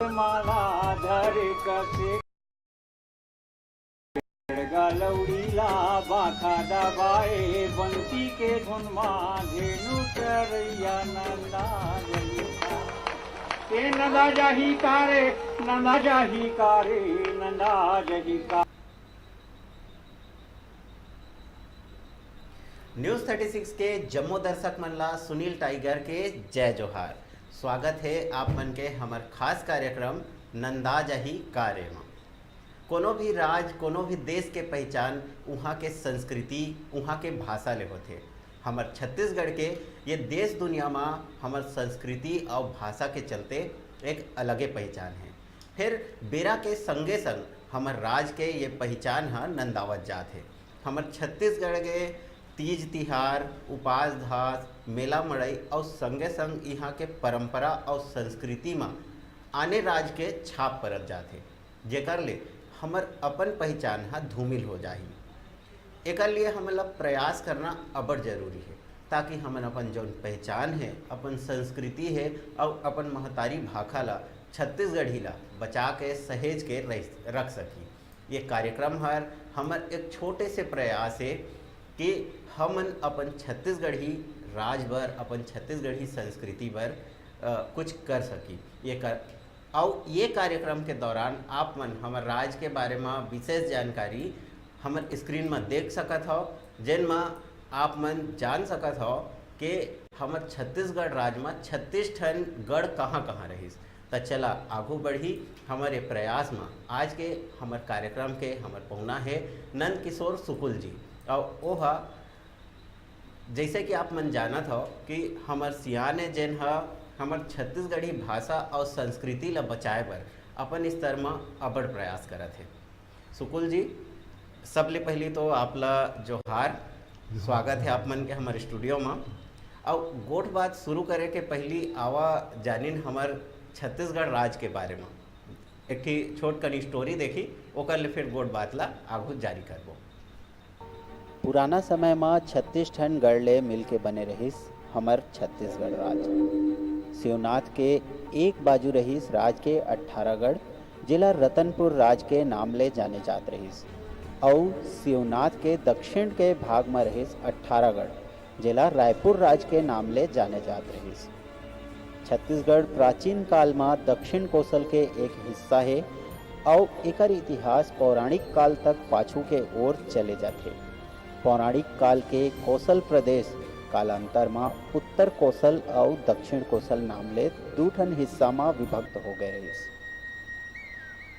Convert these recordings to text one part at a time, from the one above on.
माला धरे कसे गलौड़ीला बाखा दबाए बंसी के धुन धेनु चरैया नंदा जहिका ते नंदा जाही कारे नंदा जाही कारे नंदा जहिका। न्यूज़ 36 के जम्मू दर्शक मनला सुनील टाइगर के जय जोहार। स्वागत है आप मन के हमार खास कार्यक्रम नंदा जही कार्य में। कोनो भी राज कोनो भी देश के पहचान वहाँ के संस्कृति वहाँ के भाषा ले होते। हमार छत्तीसगढ़ के ये देश दुनिया में हमार संस्कृति और भाषा के चलते एक अलगे पहचान है। फिर बेरा के संगे संग हमार राज के ये पहचान है नंदावत जात है। हमार छत्तीसगढ़ के तीज तिहार उपास धास मेला मड़ई और संगे संग यहाँ के परंपरा और संस्कृति में आने राज के छाप परत जाते, जेकर ले हमर अपन पहचान हा धूमिल हो जाही। एक लिए हमला प्रयास करना अबर जरूरी है ताकि हमन अपन जौन पहचान है अपन संस्कृति है और अपन महतारी भाखा ला छत्तीसगढ़ी ला बचा के सहेज के रख सकी। ये कार्यक्रम हर हमर एक छोटे से प्रयास है कि हमन अपन छत्तीसगढ़ी राज बर अपन छत्तीसगढ़ी संस्कृति बर कुछ कर सकी। ये कार्यक्रम के दौरान आप मन हमार राज के बारे में विशेष जानकारी हमार स्क्रीन में देख सकत हो, जिन में आप मन जान सकत हो कि हमार छत्तीसगढ़ राज में 36 ठन गढ़ कहाँ कहाँ रहीस। तो चला आगू बढ़ी हमारे प्रयास में। आज के हमार कार्यक्रम के हमार पहुना है नंद किशोर सुकुल जी और ओहा जैसे कि आप मन जानत हो कि हमार सियाने जेन हमार छत्तीसगढ़ी भाषा और संस्कृति ला बचाए बर अपन स्तर में अबड़ प्रयास करत है। सुकुल जी, सबले पहली तो आपला जोहार, स्वागत है आप मन के हमारे स्टूडियो में। और गोठ बात शुरू करे के पहली आवा जानिन हमार छत्तीसगढ़ राज के बारे में एक ठी छोट कनी स्टोरी देखी, ओकर ले फिर गोठ बात ला आगू जारी करबो। पुराना समय में 36 ठन गढ़ ले मिल के बने रहीस हमर छत्तीसगढ़ राज। शिवनाथ के एक बाजू रहीस राज के 18 गढ़, जिला रतनपुर राज के नाम ले जाने जात रहीस। और शिवनाथ के दक्षिण के भाग में रहीस 18 गढ़, जिला रायपुर राज के नाम ले जाने जात रहीस। छत्तीसगढ़ प्राचीन काल में दक्षिण कोसल के एक हिस्सा है और एकर इतिहास पौराणिक काल तक पाछू के ओर चले जाते। पौराणिक काल के कोसल प्रदेश कालांतर में उत्तर कोसल और दक्षिण कोसल नाम ले दू ठन हिस्सा में विभक्त हो गए रहीस।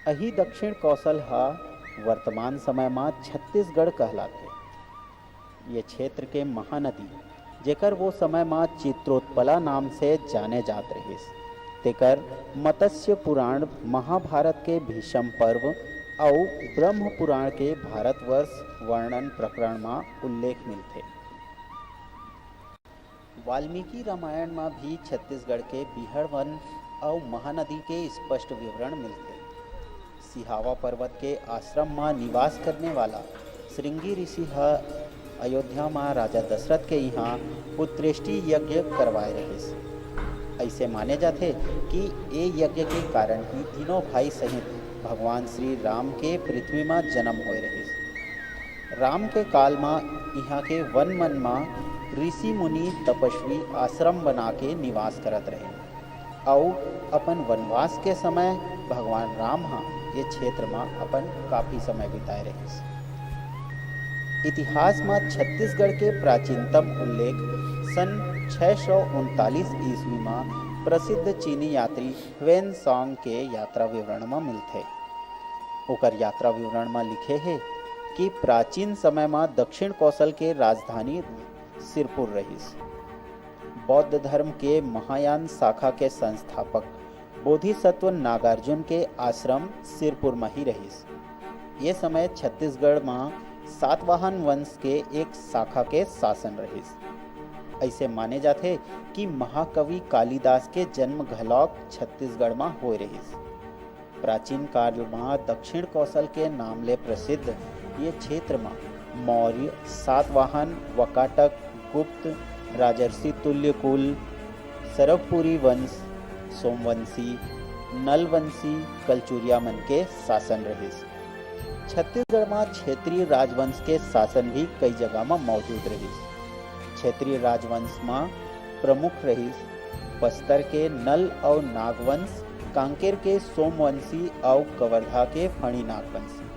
अही दक्षिण कोसल हा वर्तमान समय में छत्तीसगढ़ कहलाते। ये क्षेत्र के महानदी जेकर वो समय में चित्रोत्पला नाम से जाने जात रहीस, तेकर मत्स्य पुराण महाभारत के भीष्म पर्व और ब्रह्म पुराण के भारतवर्ष वर्णन प्रकरण में उल्लेख मिलते। वाल्मीकि रामायण में भी छत्तीसगढ़ के बिहड़ वन और महानदी के स्पष्ट विवरण मिलते। सिहावा पर्वत के आश्रम में निवास करने वाला श्रृंगी ऋषि अयोध्या में राजा दशरथ के यहाँ पुत्रेष्टि यज्ञ करवाए रहीस। ऐसे माने जाते कि ये यज्ञ के कारण ही तीनों भाई सहित भगवान श्री राम के पृथ्वी में जन्म होए रहीस। राम के काल में यहाँ के वन मन में ऋषि मुनि तपस्वी आश्रम बना के निवास करत रहे और अपन वनवास के समय भगवान राम ये क्षेत्र में अपन काफी समय बिताए रहीस। इतिहास में छत्तीसगढ़ के प्राचीनतम उल्लेख सन 639 ईस्वी में प्रसिद्ध चीनी यात्री ह्वेन सांग के यात्रा विवरण में मिलते। ओकर यात्रा विवरण में लिखे है कि प्राचीन समय में दक्षिण कौशल के राजधानी सिरपुर रहीस। बौद्ध धर्म के महायान शाखा के संस्थापक बोधिसत्व नागार्जुन के आश्रम सिरपुर में ही रहीस। ये समय छत्तीसगढ़ में सातवाहन वंश के एक शाखा के शासन रहीस। ऐसे माने जाते कि महाकवि कालिदास के जन्म घलौक छत्तीसगढ़ में हो रहीस। प्राचीन काल में दक्षिण कौशल के नाम ले प्रसिद्ध ये क्षेत्र में मौर्य, सातवाहन, वकाटक, गुप्त, राजर्षि तुल्यकुल, सरवपुरी वंश, सोमवंशी, नलवंशी कलचुरिया मन के शासन रहिस। छत्तीसगढ़ में क्षेत्रीय राजवंश के शासन भी कई जगह में मौजूद रहिस। क्षेत्रीय राजवंश में प्रमुख रहिस बस्तर के नल और नागवंश, कांकेर के सोमवंशी और कवर्धा के फणी नागवंशी।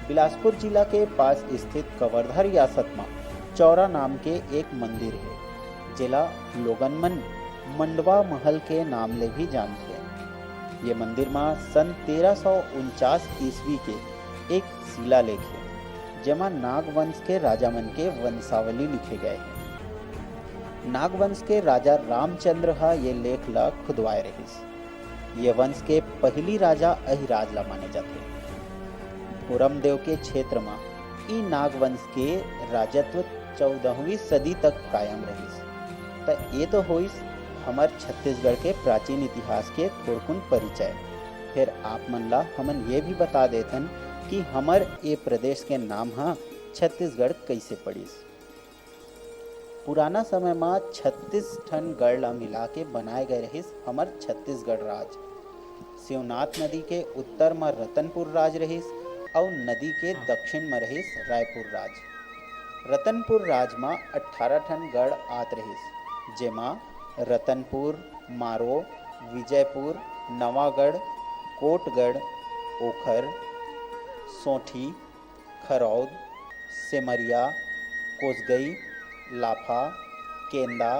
बिलासपुर जिला के पास स्थित कवर्धा रियासत में चौरा नाम के एक मंदिर है, जिला लोगन मन मंडवा महल के नाम ले भी जानते हैं। ये मंदिर में सन 1349 ईस्वी के एक शिलालेख है, जेमा नागवंश के राजा मन के वंशावली लिखे गए हैं। नागवंश के राजा रामचंद्र हा ये लेख ला खुदवाए रहिस। ये वंश के पहली राजा अहिराज ला माने जाते। भोरमदेव के क्षेत्र में ई नागवंश के राजत्व 14वीं सदी तक कायम रहिस। त ये तो होइस हमार छत्तीसगढ़ के प्राचीन इतिहास के थोड़कुन परिचय। फिर आप मन ला हमन ये भी बता देथन कि हमर ये प्रदेश के नाम हा छत्तीसगढ़ कैसे पड़िस। पुराना समय में 36 ठन गढ़ ला मिला के बनाए गए रहिस हमर छत्तीसगढ़ राज। शिवनाथ नदी के उत्तर में रतनपुर राज रहिस और नदी के दक्षिण में रहिस रायपुर राज। रतनपुर राज में 18 ठन गढ़ आत रहिस, जेमा रतनपुर, मारो, विजयपुर, नवागढ़, कोटगढ़, ओखर, सोठी, खरौद, सेमरिया, कोसगई, लाफा, केंदा,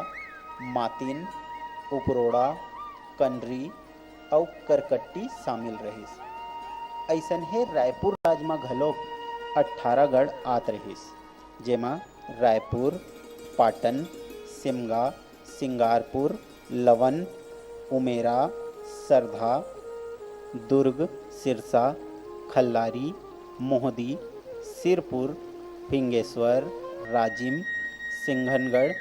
मातिन, उपरोड़ा, कंडरी और करकट्टी शामिल रहिस। ऐसन है रायपुर राज में घलोक 18 गढ़ आत रहिस, जेमा रायपुर, पाटन, सिमगा, सिंगारपुर, लवन, उमेरा, सरधा, दुर्ग, सिरसा, खल्लारी, मोहदी, सिरपुर, फिंगेश्वर, राजिम, सिंघनगढ़,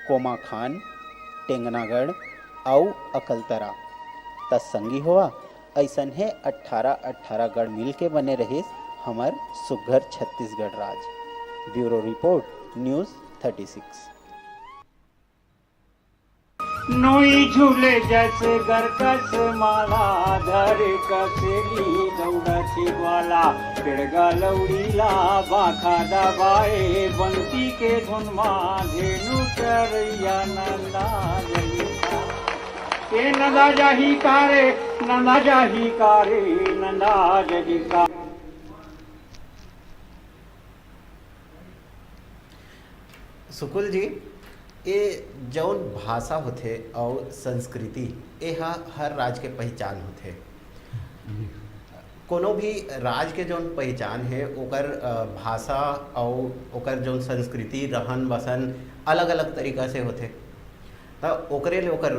कोमाखान, टेंगनागढ़ और अकलतरा। तत्संगी हुआ ऐसन है 18 गढ़ मिल के बने रहिस हमार सुघर छत्तीसगढ़ राज। Bureau report news 36। नोई झूले जैसे गरकस माला, धर कसेली दौड़त ग्वाला, पिड़गा लौड़ीला बाखा दबाए, बंसी के धुन माँ धेनु चरैया नंदा जलिका। के नंदा जाही कारे, नंदा जाही कारे, नंदा जलिका। सुकुल जी, ये जौन भाषा होथे और संस्कृति ये हर राज के पहचान होथे। कोनो भी राज के जौन पहचान है ओकर भाषा और ओकर जौन संस्कृति रहन बसन अलग अलग तरीका से होथे, तो ओकरे ले ओकर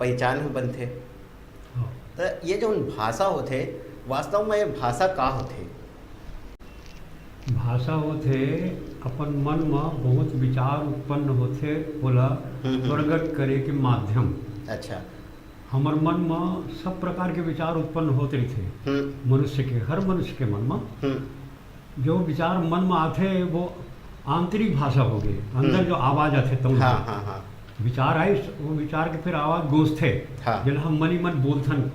पहचान बनथे। तो ये जौन भाषा होथे वास्तव में ये भाषा का होथे? भाषा होथे अपन मन में बहुत विचार उत्पन्न होथे, बोला प्रकट करे के माध्यम। अच्छा। हमार मन में सब प्रकार के विचार उत्पन्न होते रहे मनुष्य के, हर मनुष्य के मन में जो विचार मन में आते वो आंतरिक भाषा हो गई, अंदर जो आवाज आते तो विचार आए वो विचार के फिर आवाज गूंजते। जब हम मन ही मन बोलथन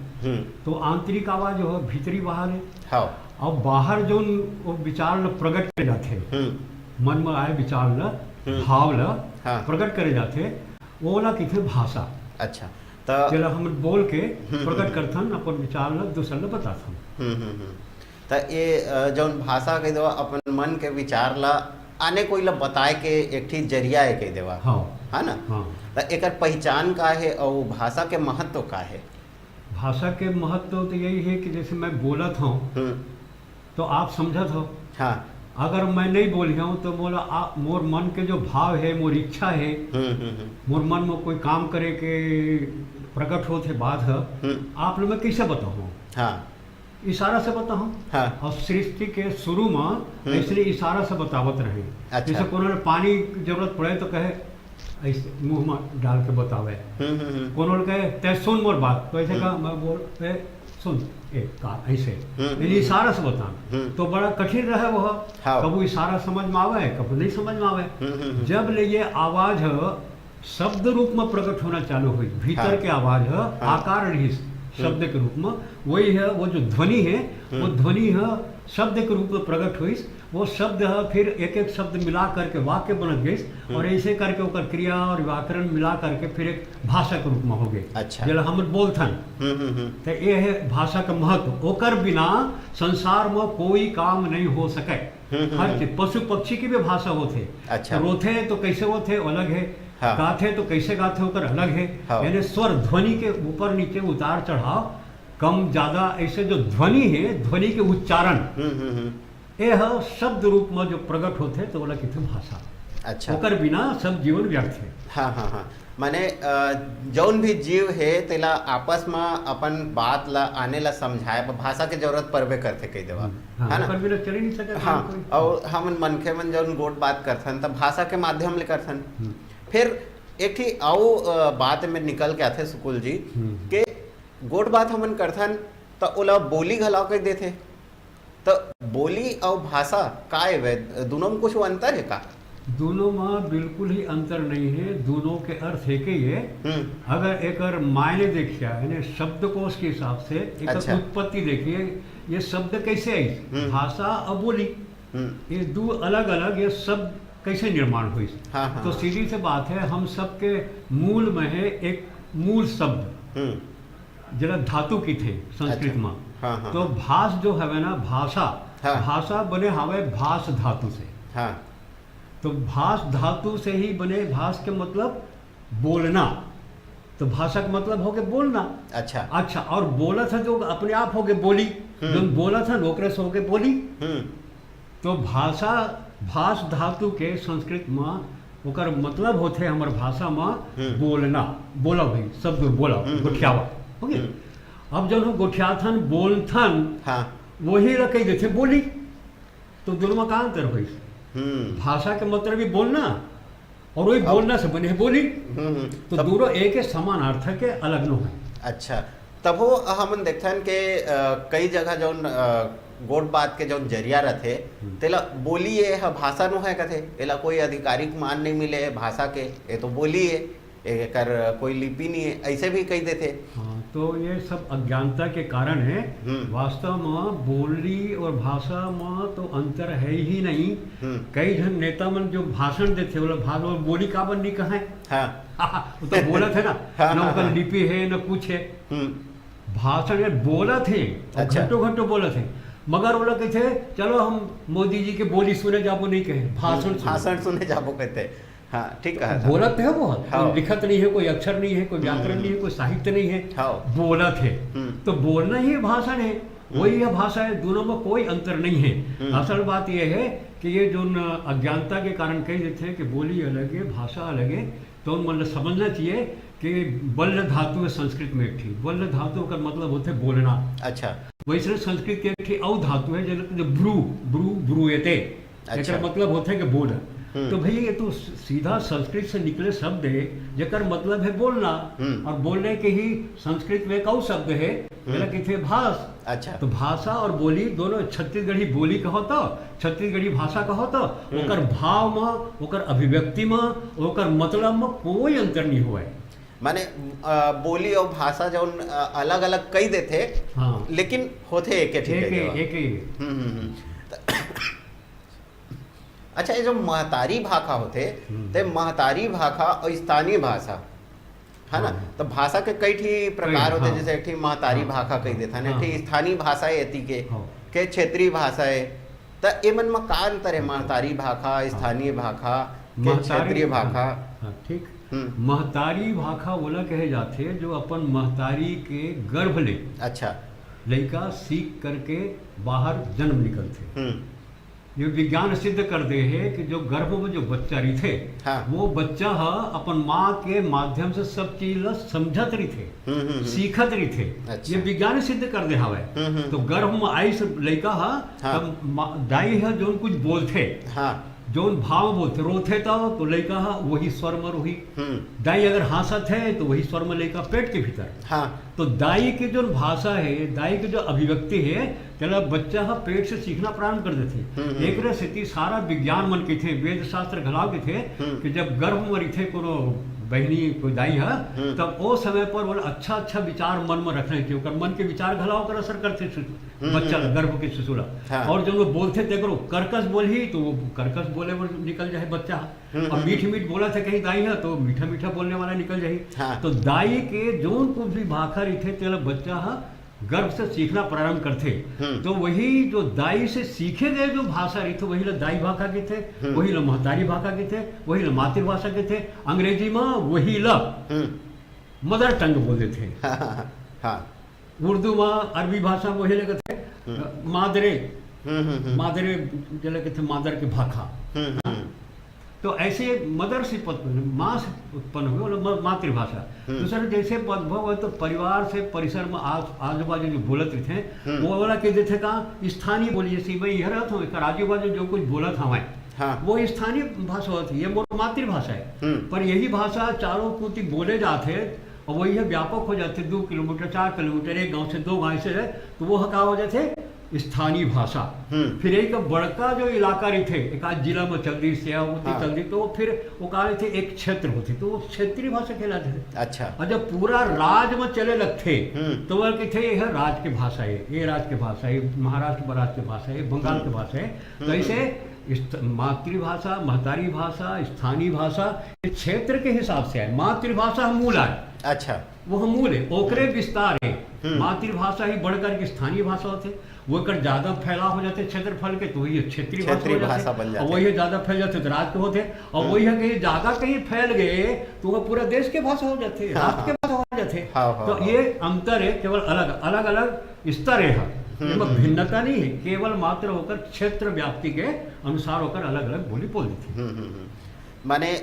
तो आंतरिक आवाज जो है भीतरी बाहर है और बाहर जो वो विचार ल प्रकट करे जाते, मन में आए विचार ल भाव ल प्रकट करे जाते, वो ला किथे भाषा। अच्छा। चलो हम बोल के प्रकट करथन अपन विचार ल दूसर ल बताथन। तो ये जौन भाषा कह दो अपन मन के विचार ला आने कोई ला बताए के एक ठीक जरिया है कह देवा। हाँ। है ना? हाँ। तो एकर पहचान का है और भाषा के महत्व का है? भाषा के महत्व तो यही है कि जैसे मैं बोलत हूँ तो आप समझत हो। हाँ। अगर मैं नहीं बोल हूँ तो बोला मोर मन के जो भाव है, मोर इच्छा है, मोर मन में कोई काम करे के प्रकट होते बात है, आप लोग मैं कैसे बताऊँ? हाँ। इशारा से बताऊँ। हाँ। और सृष्टि के शुरू में इसलिए इशारा से बतावत रहे। अच्छा। जैसे कोनो ने पानी जरूरत पड़े तो कहे ऐसे मुंह में डाल के बतावे, कोनो कहे तय सुन मोर बात, तो ऐसे कहा मैं बोल सुन एक का ऐसे यानी इशारा से बताना तो बड़ा कठिन रहे वो। कबू इशारा समझ में आवे, कबू नहीं समझ में आवे। जब ले ये आवाज शब्द रूप में प्रकट होना चालू हुई, भीतर के आवाज आकार रही, शब्द के रूप में। वही है वो जो ध्वनि है, वो ध्वनि है शब्द के रूप में प्रकट हुई। वो शब्द है फिर एक एक शब्द मिला करके वाक्य बनत गई, और ऐसे करके ओकर क्रिया और व्याकरण मिला करके फिर एक भाषा के रूप में हो गए। अच्छा। जब हम बोलथन तो ये है भाषा का महत्व। ओकर बिना संसार में कोई काम नहीं हो सके। हर चीज, पशु पक्षी की भी भाषा होते। अच्छा। रोथे तो कैसे होते अलग है, हाँ। गाथे तो कैसे गाथे होकर अलग है। हाँ। यानी स्वर ध्वनि के ऊपर नीचे उतार चढ़ाव कम ज्यादा, ऐसे जो ध्वनि है, ध्वनि के उच्चारण ये है शब्द रूप में जो प्रकट होते तो बोला कितने भाषा। अच्छा। ओकर बिना सब जीवन व्यर्थ है। हाँ हाँ हाँ, माने जौन भी जीव है तेला आपस में अपन बात ला आने ला समझाए भाषा के जरूरत पड़बे करते कई देवा, है ना। ओकर बिना चल ही नहीं सके। हाँ, और हम मनखे मन जौन गोट बात करथन तब भाषा के माध्यम ले करथन। फिर एक ही आओ बात में निकल के आथे सुकुल जी के गोट बात हमन करथन तो ओला बोली घलाव के देथे, तो बोली और भाषा का है, दोनों में कुछ अंतर है का? दोनों में बिल्कुल ही अंतर नहीं है, दोनों के अर्थ एक ही है। अगर एक मायने देखिए यानी शब्दकोश के हिसाब से एक अच्छा। उत्पत्ति देखिए, ये शब्द कैसे आई, भाषा और बोली, ये दो अलग अलग ये शब्द कैसे निर्माण हुई। हाँ, हाँ, तो सीधी से बात है, हम सबके मूल में है एक मूल शब्द जरा धातु की थे संस्कृत अच्छा। में। हाँ, हाँ, तो भाष जो है ना भाषा, हाँ। भाषा बने हवे भाष धातु से। हाँ। तो भाष धातु से ही बने, भाष के मतलब बोलना, तो भाषा का मतलब हो गया बोलना। अच्छा। अच्छा, और बोला था जो अपने आप हो गए बोली, जो बोला था नौकरे से हो गए बोली। तो भाषा भाष धातु के संस्कृत में ओकर मतलब होते हमार भाषा में बोलना, बोला भाई शब्द बोला गोठियावा हो गया। अब जब हम गोठियाथन बोलथन, हाँ। वही रख देते बोली, तो दोनों में का अंतर हुई। भाषा के मतलब भी बोलना और वही बोलना से बने है बोली। तो दोनों एक समान अर्थ के अलग न है। अच्छा, तब वो हम देखथन के कई जगह जौन गोट बात के जौन जरिया रथे तेला बोली है, भाषा नो है कथे, एला कोई आधिकारिक मान नहीं मिले है भाषा के, ये तो बोली है, एकर कोई लिपि नहीं है, ऐसे भी कही देते। हाँ, तो ये सब अज्ञानता के कारण है। वास्तव में बोली और भाषा में तो अंतर है ही नहीं। कई जन नेता मन जो भाषण देते बोला भाषा और बोली का बन नहीं कहा है। हाँ। वो तो बोला थे ना, हाँ, न हाँ, उनका हाँ। लिपि है न कुछ है। भाषण ये बोला थे, अच्छा। घंटों घंटों बोला थे, मगर बोला कहते चलो हम मोदी जी के बोली सुने जाबो नहीं कहे, भाषण सुने जाबो कहते। हाँ, ठीक कहा था। बोलत है बहुत, हाँ। लिखत नहीं है, कोई अक्षर नहीं है, कोई व्याकरण नहीं है, कोई साहित्य नहीं है, हाँ। बोलत है। तो बोलना ही भाषण है, वही है भाषा है, दोनों में कोई अंतर नहीं है। असल बात यह है कि ये जो अज्ञानता के कारण कह देते हैं कि बोली अलग है भाषा अलग है, तो मतलब समझना चाहिए कि बल्ल धातु है संस्कृत में एक थी, बल्ल धातु का मतलब होते बोलना। अच्छा। वैसे संस्कृत के एक थी औ धातु है जो ब्रू ब्रू ब्रूयते, अच्छा। मतलब होता है कि बोल। तो भाई ये तो सीधा संस्कृत से निकले शब्द है जेकर मतलब है बोलना, और बोलने के ही संस्कृत में एक और शब्द है जेला कहते भाष। अच्छा। तो भाषा और बोली दोनों छत्तीसगढ़ी बोली कहो तो छत्तीसगढ़ी भाषा कहो तो ओकर भाव में, ओकर अभिव्यक्ति में, ओकर मतलब में कोई अंतर नहीं हुआ है। माने बोली और भाषा जो अलग अलग कई देते। हाँ। लेकिन होते एक एक अच्छा, ये जो महतारी भाषा होते ते महतारी भाषा और स्थानीय भाषा है ना। तो भाषा के कई ठी प्रकार होते, जैसे एक ठी महतारी भाषा कही देता है, एक ठी स्थानीय भाषा है एती के क्षेत्रीय भाषा है। तो ये मन में का अंतर है महतारी भाषा, स्थानीय भाषा के क्षेत्रीय भाषा? ठीक। महतारी भाषा बोला कहे जाते जो अपन महतारी के गर्भ ले, अच्छा, लड़का सीख करके बाहर जन्म निकलते। ये विज्ञान सिद्ध कर दे है कि जो गर्भ में जो बच्चा रही थे, हाँ। वो बच्चा अपन माँ के माध्यम से सब चीज समझत रही थे, सीखत रही थे। अच्छा। ये विज्ञान सिद्ध कर दे हवे। तो गर्भ में आई से लड़का तब दाई है जो कुछ बोलते, हाँ। जोन भाव बोलते, रोते तो लड़का वही स्वर में रोही, दाई अगर हंसत है तो वही स्वर में लड़का पेट के भीतर, हाँ। तो दाई की जो भाषा है, दाई की जो अभिव्यक्ति है, चला बच्चा पेट से सीखना प्रारंभ कर देते। एक स्थिति सारा विज्ञान मन के थे, वेद शास्त्र घलाव के थे कि जब गर्भ मरी थे कोनो बहनी कोई दाई है, तब वो समय पर बोले अच्छा अच्छा विचार मन में रखने चाहिए, ओकर मन के विचार घला होकर असर करते बच्चा गर्भ के शिशु ला। हाँ। और जब लोग बोलते थे करो कर्कश बोल ही तो वो कर्कश बोले पर निकल जाए बच्चा, और मीठ मीठ बोला था कहीं दाई है तो मीठा मीठा बोलने वाला निकल जाए। हाँ। तो दाई के जोन कुछ भी भाखा रही थे तेल बच्चा है गर्भ से सीखना प्रारंभ करते। तो वही जो दाई से सीखे गए जो भाषा रही थे वही ला दाई भाषा के थे, वही ला महतारी भाषा के थे, वही ला मातृभाषा के थे। अंग्रेजी में वही ला मदर टंग बोलते थे। हाँ। उर्दू में अरबी भाषा वही लगे थे मादरे मादरे जो लगे थे मादर के भाखा। तो ऐसे मदर से माँ से उत्पन्न हुए मातृभाषा। दूसरा जैसे उद्भव है तो परिवार से परिसर में आजू बाजू जो बोलत थे वो वाला कहते थे कहाँ स्थानीय बोली, जैसे भाई यह रहता हूँ आजू बाजू जो कुछ बोलत हमें वो स्थानीय भाषा होती है, वो मातृभाषा है। पर यही भाषा चारों कुछ बोले जाते और वही व्यापक हो जाते 2 किलोमीटर 4 किलोमीटर एक गांव से 2 गांव से है तो वो हका हो जाते स्थानीय भाषा। फिर एक बड़का जो इलाका रही थे एक आध जिला में चल दी से चल दी तो फिर वो कहा रहे थे एक क्षेत्र होती तो वो क्षेत्रीय भाषा कहलाते थे। अच्छा। और जब पूरा राज में चले लगते तो वह कहते यह राज की भाषा है, ये राज की भाषा है, महाराष्ट्र बराज की भाषा है, बंगाल की भाषा है। तो ऐसे मातृभाषा महतारी भाषा स्थानीय भाषा क्षेत्र के हिसाब से है। मातृभाषा मूल है। अच्छा। वो मूल है ओकरे विस्तार है। मातृभाषा ही बढ़कर के स्थानीय भाषा होते वो कर ज्यादा फैलाव हो जाते क्षेत्रफल के तो वही क्षेत्रीय भाषा बन जाते। वही ज्यादा फैल जाते तो राज्य के होते और वही है कहीं ज्यादा कहीं फैल गए तो वो पूरा देश के भाषा हो जाते राष्ट्र के भाषा हो जाते। तो ये अंतर है, केवल अलग अलग अलग स्तर है, भिन्नता नहीं है, केवल मात्र होकर क्षेत्र व्याप्ति के अनुसार होकर अलग अलग बोली बोलती थी। माने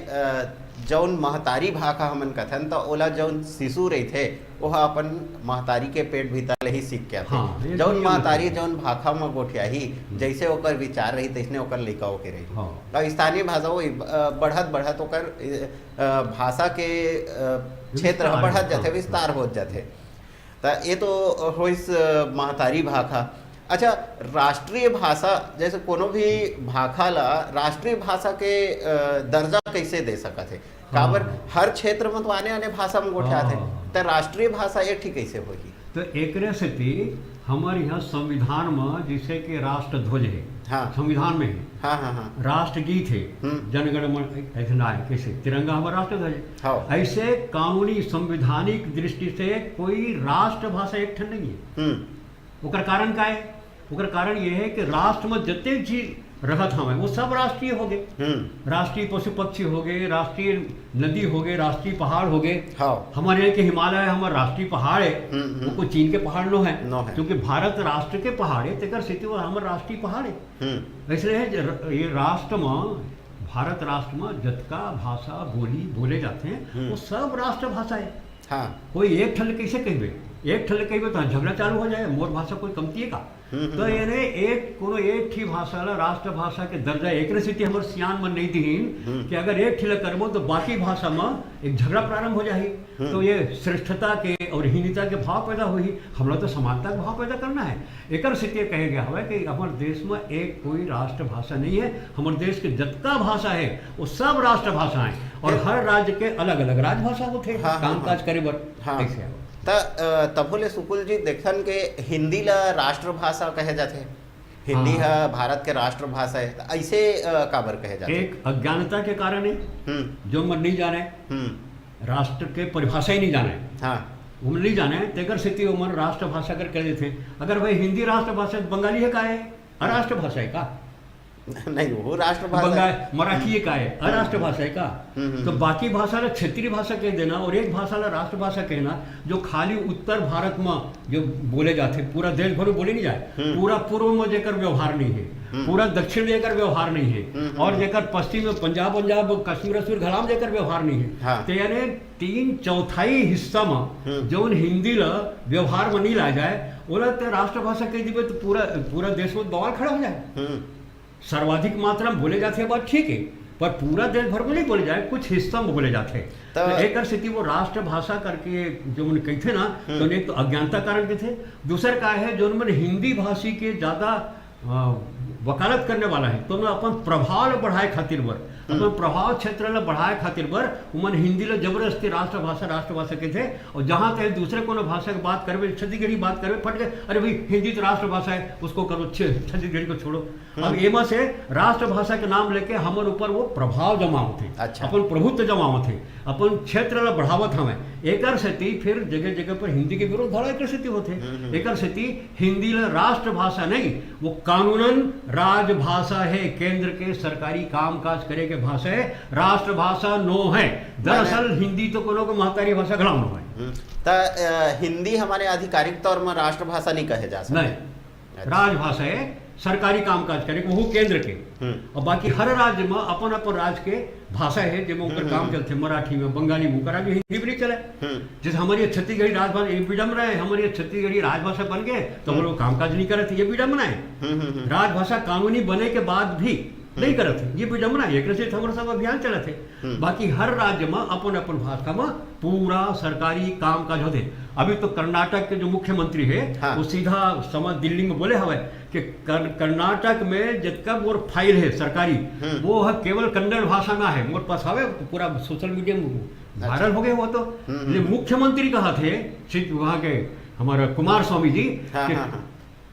जौन महतारी भाखा हमन कथन तो ओला जौन शिशु रही थे वह अपन महतारी के पेट भीतर ही सीख के आते। हाँ, जौन महतारी जौन भाखा में गोठिया ही जैसे ओकर विचार रही तैसने ओकर लइकाओ के रही। हाँ। और स्थानीय भाषा वो बढ़त बढ़त ओकर भाषा के क्षेत्र बढ़त जाते विस्तार हो जाते। तो ये तो होइस महतारी भाखा। अच्छा, राष्ट्रीय भाषा जैसे कोनो भी भाखा ला राष्ट्रीय भाषा के दर्जा कैसे दे सकत है? काबर हर क्षेत्र में तो आने आने भाषा में गोठा थे तो राष्ट्रीय भाषा एक ठीक कैसे होगी? तो एकरे से हमारे यहाँ संविधान में जैसे कि राष्ट्र ध्वज है। हाँ। संविधान में है। हाँ हाँ हाँ। राष्ट्रगीत है जनगण मन ऐसे ना है कैसे तिरंगा हमारा राष्ट्र ध्वज है। हाँ। ऐसे कानूनी संविधानिक दृष्टि से कोई राष्ट्र भाषा एक ठन नहीं है। ओकर कारण का है? ओकर कारण ये है कि राष्ट्र में जितने चीज रहत हमें वो सब राष्ट्रीय हो गए। राष्ट्रीय पशु पक्षी हो गए, राष्ट्रीय नदी हो गए, राष्ट्रीय पहाड़ हो गए। हाँ। हमारे यहाँ के हिमालय हमारा राष्ट्रीय पहाड़ है। वो कोई चीन के पहाड़ नो है क्योंकि भारत राष्ट्र के पहाड़ है तेकर स्थिति वो हमारा राष्ट्रीय पहाड़ है। इसलिए ये राष्ट्र में भारत राष्ट्र में जतका भाषा बोली बोले जाते हैं वो सब राष्ट्र भाषा है। हाँ। कोई एक ठल कैसे कहबे? एक ठल कहबे तो झगड़ा चालू हो जाए, मोर भाषा कोई कमती है का? तो यानी एक कोनो एक ही भाषा ला राष्ट्र भाषा के दर्जा एक स्थिति हमारे सियान में नहीं दीन कि अगर एक ठिला करबो तो बाकी भाषा में एक झगड़ा प्रारंभ हो जाए। तो ये श्रेष्ठता के और हीनता के भाव पैदा हुई। हम लोग तो समानता का भाव पैदा करना है। एक स्थिति कहे गया हुआ है कि हमारे देश में एक कोई राष्ट्र भाषा नहीं है। हमारे देश के जतका भाषा है वो सब राष्ट्र भाषा है और हर राज्य के अलग अलग राजभाषा होते हैं कामकाज करे बर। तभोले सुकुल जी देखन के हिंदी ला राष्ट्रभाषा कहे जाते। हिंदी है भारत के राष्ट्रभाषा है तो ऐसे काबर कहे जाते? एक अज्ञानता के कारण है जो मन नहीं जाने राष्ट्र के परिभाषा ही नहीं जाने। हाँ। वो नहीं जाने तेकर स्थिति उमर राष्ट्रभाषा कर कह देते। अगर भाई हिंदी राष्ट्रभाषा बंगाली है का है अराष्ट्रभाषा है का? नहीं वो राष्ट्रभाषा मराठी का है अराष्ट्रभाषा है का? तो बाकी भाषा ला क्षेत्रीय भाषा कह देना और एक भाषा ला राष्ट्रभाषा कहना जो खाली उत्तर भारत में जो बोले जाते पूरा देश भर में बोले नहीं जाए। पूरा पूर्व में जेकर व्यवहार नहीं है, पूरा दक्षिण जेकर व्यवहार नहीं है और जेकर पश्चिम में पंजाब कश्मीर घलाम जेकर व्यवहार नहीं है। तो यानी 3/4 हिस्सा में जो हिंदी ला व्यवहार में नहीं ला जाए बोला तो राष्ट्रभाषा कह दी तो पूरा देश में बवाल खड़ा हो जाए। सर्वाधिक मात्रा में बोले जाते हैं बात ठीक है पर पूरा देश भर में नहीं बोले जाए, कुछ हिस्सा में बोले जाते हैं। तो एक स्थिति वो राष्ट्रभाषा करके जो मन कहते ना तो एक तो अज्ञानता कारण के थे। दूसरा का है जो मन हिंदी भाषी के ज्यादा वकालत करने वाला है तो अपन प्रभाव बढ़ाए खातिर बर अपन प्रभाव क्षेत्र ला बढ़ाए खातिर बर उमन हिंदी ला जबरदस्ती राष्ट्रभाषा के थे और जहाँ कहीं दूसरे कोनो भाषा की बात करवे छत्तीसगढ़ी बात करवे फट गए अरे भाई हिंदी तो राष्ट्रभाषा है उसको करो छत्तीसगढ़ी को छोड़ो। अब एमा से राष्ट्रभाषा के नाम लेके हमर ऊपर वो प्रभाव जमावत थे। अच्छा। अपन प्रभुत्व जमावत थे अपन क्षेत्र ला बढ़ावत हमें एकर सेती फिर जगह जगह पर हिंदी के विरोध धड़ा एकर सेती होते एकर सेती हिंदी ला राष्ट्रभाषा नहीं वो कानूनन राजभाषा है केंद्र के सरकारी कामकाज करे के भाषा है राष्ट्रभाषा नो है। दरअसल हिंदी तो कोनो को महतारी भाषा घड़ा नो है त हिंदी हमारे आधिकारिक तौर में राष्ट्रभाषा नहीं कहे जा सकते। नहीं राजभाषा है सरकारी कामकाज करे वो केंद्र के और बाकी हर राज्य में अपन अपन राज्य के भाषा है जिसमें उनका काम चलते मराठी में बंगाली में करा भी हिंदी भी नहीं चले। जैसे हमारी छत्तीसगढ़ी राजभाषा ये विडम्बना है हमारी छत्तीसगढ़ी राजभाषा बन गए तो हम लोग कामकाज नहीं करे थे ये विडम्बना है। राजभाषा कानूनी बने के बाद भी नहीं करत थे ये विडम्बना है एक हमारे सब अभियान चला थे। बाकी हर राज्य में अपन अपन भाषा में पूरा सरकारी कामकाज होते। अभी तो कर्नाटक के जो मुख्यमंत्री है हाँ। वो सीधा समाज दिल्ली में बोले हवे कि कर्नाटक में जितना मोर फाइल है सरकारी वो है केवल कन्नड़ भाषा में है मोर पास हवे पूरा सोशल मीडिया में वायरल हो गए वो तो ये मुख्यमंत्री कहा थे वहाँ के हमारा कुमार स्वामी जी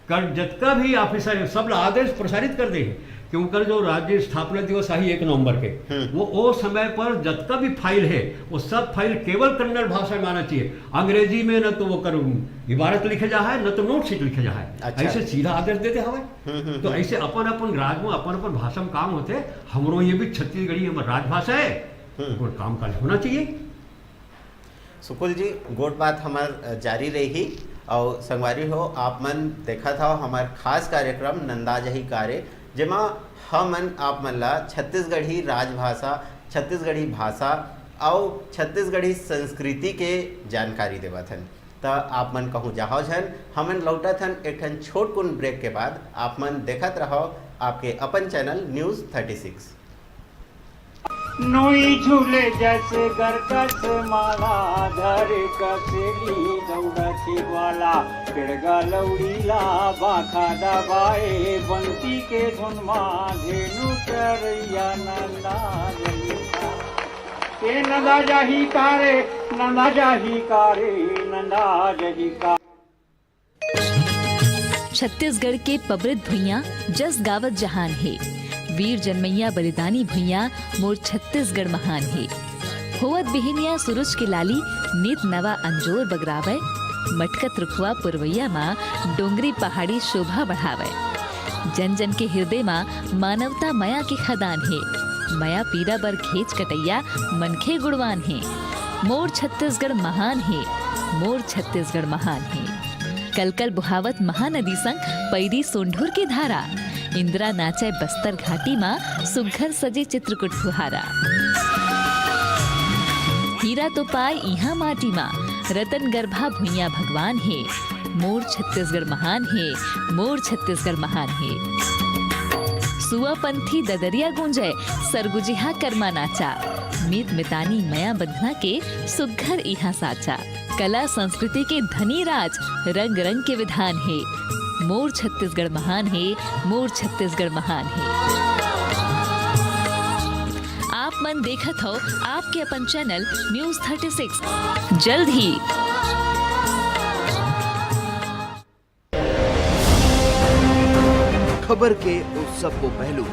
जितना भी ऑफिसर सब आदेश प्रसारित कर दे कि उनका जो राज्य स्थापना दिवस आई 1 नवंबर के वो समय पर जितना भी फाइल है वो सब फाइल केवल कन्नड़ भाषा में आना चाहिए। अंग्रेजी में न तो वो कर इबारत लिखे जा है न तो नोट शीट लिखे जा है। अच्छा। ऐसे सीधा आदेश देते हमें तो ऐसे अपन अपन राज्य में अपन अपन भाषा में काम होते हमरो ये भी छत्तीसगढ़ी हमारी राजभाषा है और काम काज होना चाहिए। सुकुल जी गोट बात हमार जारी रही और संगवारी हो आप मन देखा था हमार खास कार्यक्रम नंदा जही कार्य जेमा हमन आप मन ला छत्तीसगढ़ी राजभाषा छत्तीसगढ़ी भाषा और छत्तीसगढ़ी संस्कृति के जानकारी देवथन। तो आप मन कहूँ जाहो छन हमन लौटत हन एक ठन छोट कुन ब्रेक के बाद आप मन देखत रहो आपके अपन चैनल न्यूज़ 36। नोई झूले जैसे गरकस माला धर कसेली दौड़ती वाला पिड़गा लौड़ीला बाखा दबाए बंसी के धुन माँ धेनु चरैया नंदा जहिका के नंदा जाही कारे नंदा जाही कारे नंदा जही का। छत्तीसगढ़ के पबृत भुइयां जस गावत जहान है वीर जनमैया बलिदानी भुइयां मोर छत्तीसगढ़ महान है। होवत बिहिनिया सुरुज के लाली नित नवा अंजोर बगरावे मटकत रुखवा पुरवैया माँ डोंगरी पहाड़ी शोभा बढ़ावे। जन जन के हृदय माँ मानवता मया की खदान है मया पीरा बर खेच कटैया मनखे गुणवान है। मोर छत्तीसगढ़ महान है मोर छत्तीसगढ़ महान है। कलकल बुहावत महानदी संग पैदी सोंढूर की धारा इंदिरा नाचे बस्तर घाटी माँ सुघर सजे चित्रकूट फुहारा। हीरा तो पाए इहा माटी माँ रतन गर्भा भुइया भगवान है। मोर छत्तीसगढ़ महान है मोर छत्तीसगढ़ महान है। सुआ पंथी ददरिया गूंजे सरगुजिहा कर्मा नाचा मीत मितानी मया बंधना के सुघर इहा साचा। कला संस्कृति के धनी राज रंग रंग के विधान है। मोर छत्तीसगढ़ महान है मोर छत्तीसगढ़ महान है। आप मन देखत हो आपके अपन चैनल न्यूज़ 36 जल्द ही। खबर के उस सब को पहलू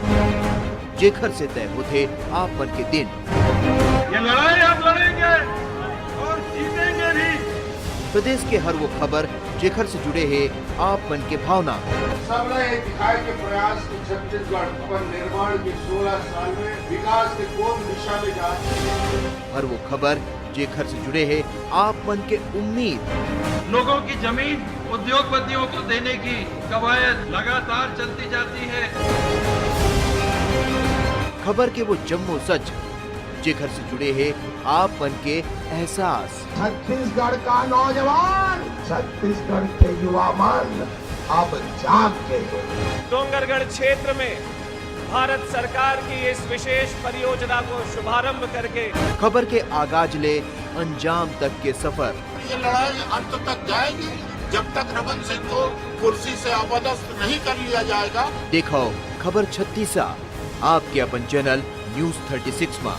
जेखर से तय होते आप मन के दिन। ये लड़ाई आप लड़ेंगे और जीतेंगे भी। प्रदेश के हर वो खबर जेखर से जुड़े हैं आप मन के भावना। सब ये दिखाए के प्रयास की छत्तीसगढ़ अपन निर्माण के 16 साल में विकास के कौन दिशा में जा रही है। हर वो खबर जेखर से जुड़े हैं आप मन के उम्मीद। लोगों की जमीन उद्योगपतियों को देने की कवायद लगातार चलती जाती है। खबर के वो जम्मो सच जेखर से जुड़े हैं आप मन के एहसास। छत्तीसगढ़ का नौजवान छत्तीसगढ़ के युवा मन अब जाग के डोंगरगढ़ क्षेत्र में भारत सरकार की इस विशेष परियोजना को शुभारंभ करके खबर के आगाज ले अंजाम तक के सफर। ये लड़ाई अंत तक जाएगी जब तक रमन सिंह को कुर्सी से अपदस्थ नहीं कर लिया जाएगा। देखो खबर 36 आपके अपन चैनल न्यूज 36 में।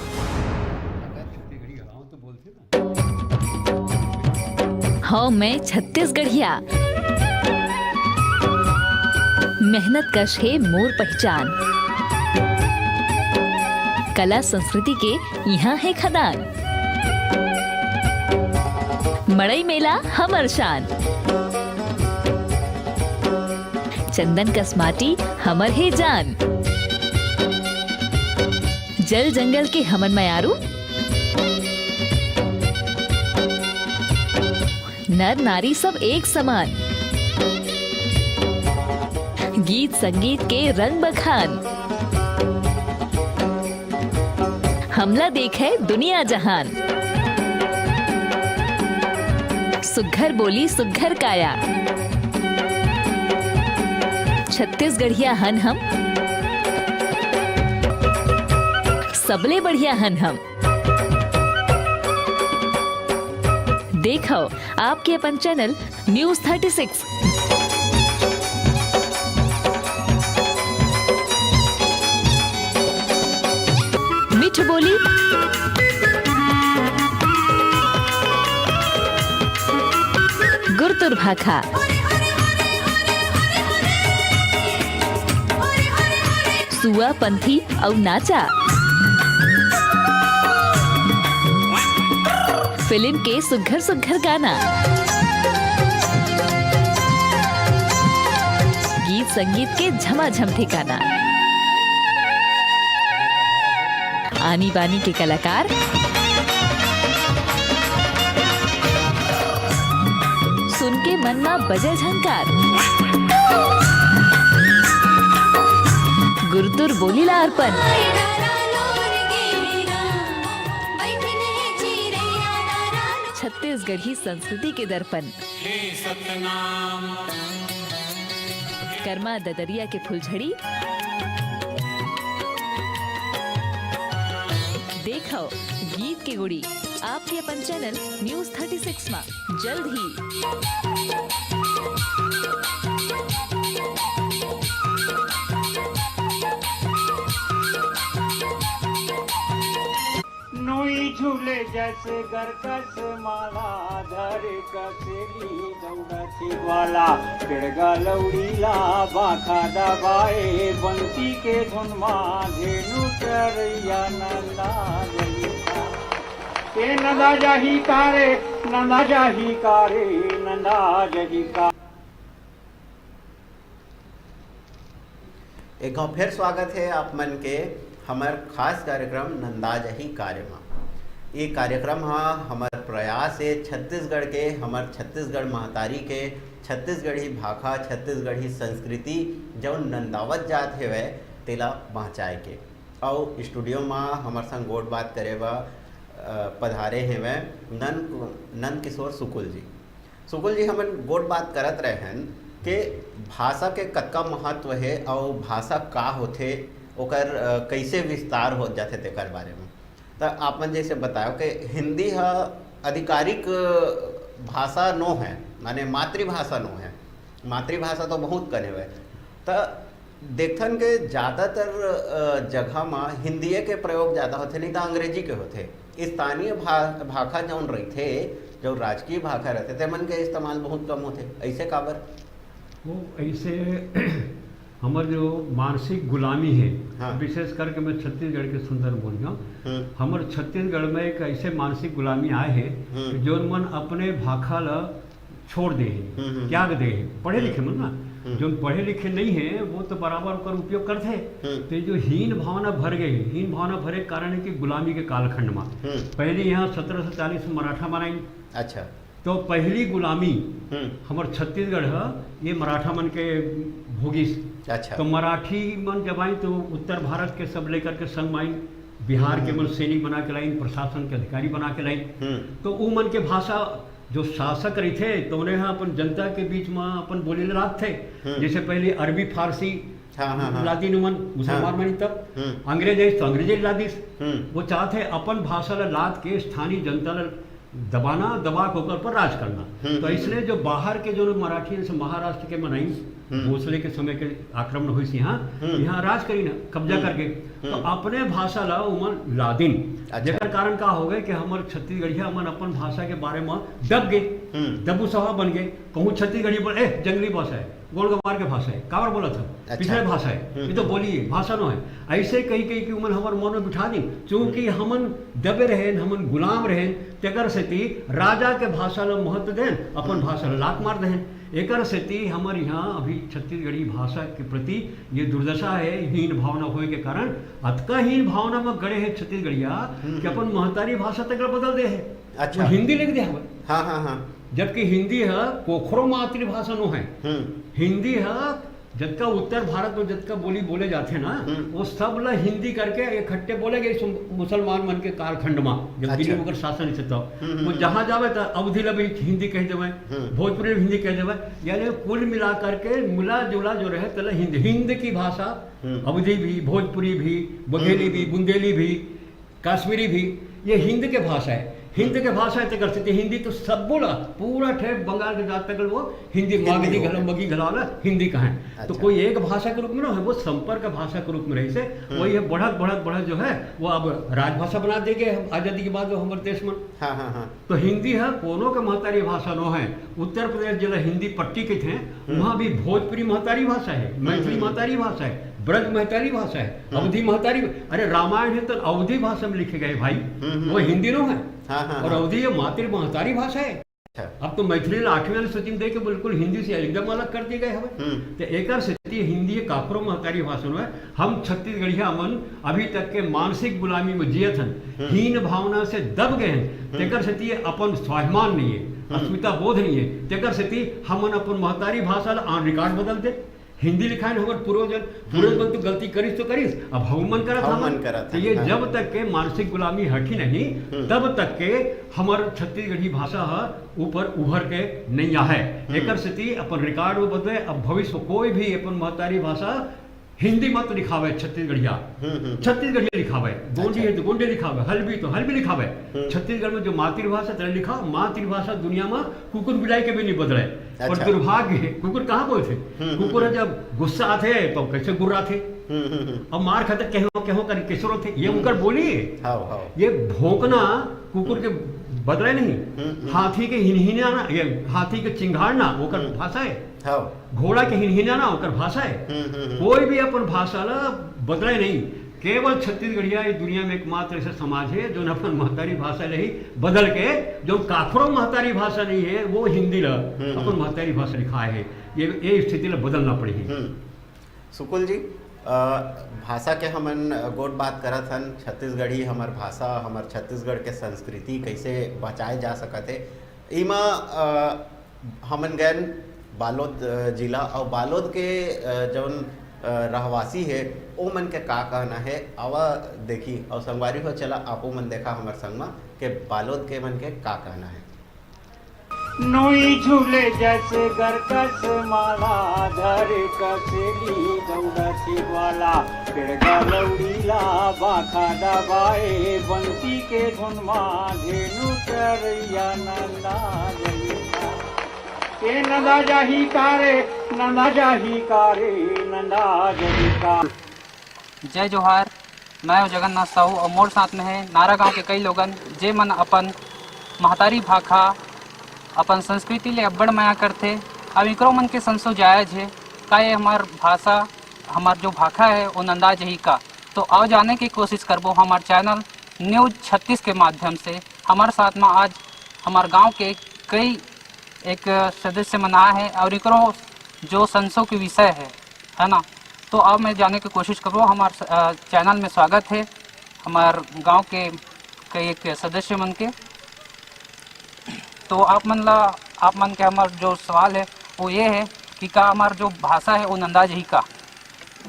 हाँ मैं छत्तीसगढ़िया, मेहनत कश है मोर पहचान, कला संस्कृति के यहाँ है खदान, मड़ई मेला हमर शान, चंदन कस माटी हमर है जान, जल जंगल के हमन मयारू, नर नारी सब एक समान, गीत संगीत के रंग बखान, हमला देखे दुनिया जहान, सुघर बोली सुघर काया, छत्तीसगढ़िया हन हम, सबले बढ़िया हन हम। देखो आपके अपन चैनल न्यूज 36। मिठ बोली, गुरतुर भाखा, सुआ पंथी और नाचा, फिल्म के सुघर सुघर गाना, गीत संगीत के झमाझम ठिकाना, आनी बानी के कलाकार, सुन के मन में बजे झंकार, गुरतुर बोलीला अर्पण, छत्तीसगढ़ी संस्कृति के दर्पण, कर्मा ददरिया के फुलझड़ी, देखो गीत के गुड़ी आपके अपन चैनल न्यूज 36 में जल्द ही। नोई झूले जैसे गरकस माला, धर कसेली दौड़ती वाला, पिड़गा लौड़ीला बाखा दबाए, बंसी के धुनमा धेनु चरैया नंदा जहिका, के नंदा जाही कारे, नंदा जाही कारे, नंदा जहिका। एक बार फिर स्वागत है आप मन के हमार खास कार्यक्रम नंदाजही कार्य में। ये कार्यक्रम हमार प्रयास है छत्तीसगढ़ के, हमार छत्तीसगढ़ महतारी के छत्तीसगढ़ी भाषा, छत्तीसगढ़ी संस्कृति जो नंदावत जात है वह तेला पहुँचाए के। और स्टूडियो में हमार संग गोट बात करे व पधारे हैं वह नंद किशोर सुकुल जी। सुकुल जी हमन गोट बात करत रहे हैं कि भाषा के कतका महत्व है और भाषा का होथे, ओकर कैसे विस्तार हो जाते तेकर बारे में। तो आपने जैसे बताया कि हिंदी आधिकारिक भाषा नो है, माने मातृभाषा नो है, मातृभाषा तो बहुत कने हुए। तो देखथन के ज़्यादातर जगह में हिंदी के प्रयोग ज़्यादा होते, नहीं तो अंग्रेजी के होते। स्थानीय भाषा जौन रही थे, जो राजकीय भाषा रहते थे, मन के इस्तेमाल बहुत कम होते। ऐसे काबर वो ऐसे हमार जो मानसिक गुलामी है, हाँ। विशेष करके मैं छत्तीसगढ़ के सुंदर बोलियो, हमारे छत्तीसगढ़ में एक ऐसे मानसिक गुलामी आए है जो मन अपने भाषा ला छोड़ दे, त्याग दे, पढ़े लिखे मन ना, जो पढ़े लिखे नहीं है वो तो बराबर कर उपयोग करते। तो जो हीन भावना भर गई, हीन भावना भरे कारण है कि गुलामी के कालखंड में पहले यहाँ 1740 में मराठा बनाई। अच्छा, तो पहली गुलामी हमारे छत्तीसगढ़ है ये मराठा मन के भोगी। अच्छा, तो मराठी मन जब आई तो उत्तर भारत के सब लेकर के संग आई, बिहार के मन सैनिक बना के लाई, प्रशासन के अधिकारी बना के लाई। तो वो मन के भाषा जो शासक रही थे तो उन्हें अपन जनता के बीच में अपन बोले लाद थे। जैसे पहले अरबी फारसी लादी नुमन मुसलमान बनी, तब अंग्रेज तो अंग्रेजी लादिस। वो चाहते अपन भाषा ला लाद के स्थानीय जनता ला दबाना, दबा के ऊपर पर राज करना। तो इसलिए जो बाहर के जो मराठी जैसे महाराष्ट्र के मनाई भोसले के समय के आक्रमण हुई थी यहाँ राज करी ना कब्जा करके, तो अपने भाषा ला उमन लादिन। जेकर कारण का हो गए कि हमारे छत्तीसगढ़िया मन अपन भाषा के बारे में दब गए, दबू सभा बन गए। कहूँ छत्तीसगढ़ी बोले जंगली भाषा है, गोलगवार के भाषा है, कावर बोला था पिछले भाषा है, ये तो बोलिए भाषा न है। ऐसे कही कही कि उमन हमारे मन में बिठा दी, चूंकि हमन दबे रहे, हमन गुलाम रहे, तेकर सेती राजा के भाषा ला महत्व देन, अपन भाषा ला लात मार दें। एकर सेती हमारे यहाँ अभी छत्तीसगढ़ी भाषा के प्रति ये दुर्दशा है, हीन भावना होए के कारण अतका हीन भावना में गड़े है छत्तीसगढ़िया कि अपन महतारी भाषा तक बदल दे है। अच्छा, हिंदी लिख दे हमें। हाँ हाँ हाँ, जबकि हिंदी है कोखरो मातृभाषा नो है। हिंदी है जबका उत्तर भारत में जबका बोली बोले जाते ना, वो सब ला हिंदी करके इकट्ठे बोलेगे मुसलमान मन के कालखंड में जब दिल्ली में शासन स्थित हो, वो जहाँ जावे तो अवधि ला भी हिंदी कह देवे, भोजपुरी में हिंदी कह देवे, यानी कुल मिला करके मिला जुला जो रहे तला हिंदी। हिंद की भाषा अवधि भी, भोजपुरी भी, बघेली भी, बुंदेली भी, कश्मीरी भी, ये हिंद के भाषा है। हिंदी के भाषा है कर सकते, हिंदी तो सब बोला पूरा ठेठ बंगाल के जात तक वो हिंदी मागधी घला मगी घला हिंदी का है। अच्छा। तो कोई एक भाषा के रूप में ना है, वो संपर्क भाषा के रूप में रही से वही है बढ़त बढ़त बढ़त जो है वो अब राजभाषा बना देंगे आजादी के बाद हमारे देश में। हाँ हाँ हाँ। तो हिंदी है कोनो के महतारी भाषा नो है। उत्तर प्रदेश जिला हिंदी पट्टी के थे वहाँ भी भोजपुरी महतारी भाषा है, मैथिली महतारी भाषा है, ब्रज महतारी भाषा है, अवधि महतारी। अरे रामायण है तो अवधि भाषा में लिखे गए भाई, वो हिंदी नो है। और अवधि ये मातृ महतारी भाषा है। अब तो मैथिली 8वीं सूची में देके बिल्कुल हिंदी से एकदम अलग कर दिए गए हमें। तो एकर स्थिति हिंदी काकरो महतारी भाषा में हम छत्तीसगढ़िया मन अभी तक के मानसिक गुलामी में जियत हन, हीन भावना से दब गए हैं। तेकर स्थिति अपन स्वाभिमान नहीं है, अस्मिता बोध नहीं है। तेकर स्थिति हमन अपन महतारी भाषा ऑन रिकॉर्ड बदल दे। हिंदी लिखा है हमारे पूर्वजन तो गलती करिस तो करिस, अब हमन करत। तो ये जब तक के मानसिक गुलामी हटी नहीं तब तक के हमार छत्तीसगढ़ी भाषा ऊपर उभर के नहीं है। एक स्थिति अपन रिकॉर्ड में बदले। अब भविष्य कोई भी अपन महतारी भाषा हिंदी मत लिखावे छत्तीसगढ़िया, छत्तीसगढ़िया लिखावे, गोंडी है तो गोंडे लिखावे, हल्बी तो हल्बी लिखावे। छत्तीसगढ़ में जो मातृभाषा तेरा लिखा, मातृभाषा दुनिया में कुकुर बिलाई के भी नहीं बदले। और दुर्भाग्य है कुकुर कहाँ बोलते, कुकुर जब गुस्सा आते तो कैसे गुर्रा थे, अब मार खाते कहो कर केसरो थे, ये उनकर बोली है। ये भौंकना कुकुर के बदले नहीं, हाथी के हिनहिनाना, ये हाथी के चिंगाड़ना ओकर भाषा है, घोड़ा के हिनहिनाना ओकर भाषा है। कोई भी अपन भाषा ला बदले नहीं। केवल छत्तीसगढ़िया इस दुनिया में एकमात्र ऐसा समाज है जो अपन महतारी भाषा नहीं बदल के, जो काखरो महतारी भाषा नहीं है वो हिंदी ला अपन महतारी भाषा लिखाए है। ये स्थिति ला बदलना पड़ेगी। सुकुल जी, भाषा के हमन गोट बात करत हन, छत्तीसगढ़ी हमार भाषा, हमार छत्तीसगढ़ के संस्कृति कैसे बचाए जा सकते। इमा हमन गए बालोद जिला और बालोद के जौन रहवासी है ओ मन के का कहना है आवा देखी और संगवारी हो चला आपो मन देखा हमार संग में के बालोद के मन के का कहना है। नोई झूले जैसे गरकस माला धर कसली दौड़ती वाला पिड़गा लौड़ीला बाखा दबाए बंसी के धुन माँ धेनु चरैया नंदा जलिया के नंदा जाही कारे नंदा जाही कारे नंदा जही का। जय जोहार, मैं जगन्नाथ साहू और मोर साथ में है नारा गांव के कई लोगन जे मन अपन महतारी भाखा अपन संस्कृति ले अब्बड़ माया करते। अब इकरो मन के संसो जायज है का ये हमार भाषा हमार जो भाखा है वो नंदा जही का। तो आओ जाने की कोशिश करबो हमार चैनल न्यूज 36 के माध्यम से। हमारे साथ में आज हमार गांव के कई एक सदस्य मना है और इकरो जो संसो के विषय है ना। तो अब मैं जाने की कोशिश करूँ। हमार चैनल में स्वागत है हमार गांव के कई एक सदस्य मन के। तो आप मन के हमार जो सवाल है वो ये है कि का हमार जो भाषा है वो नंदा जही का।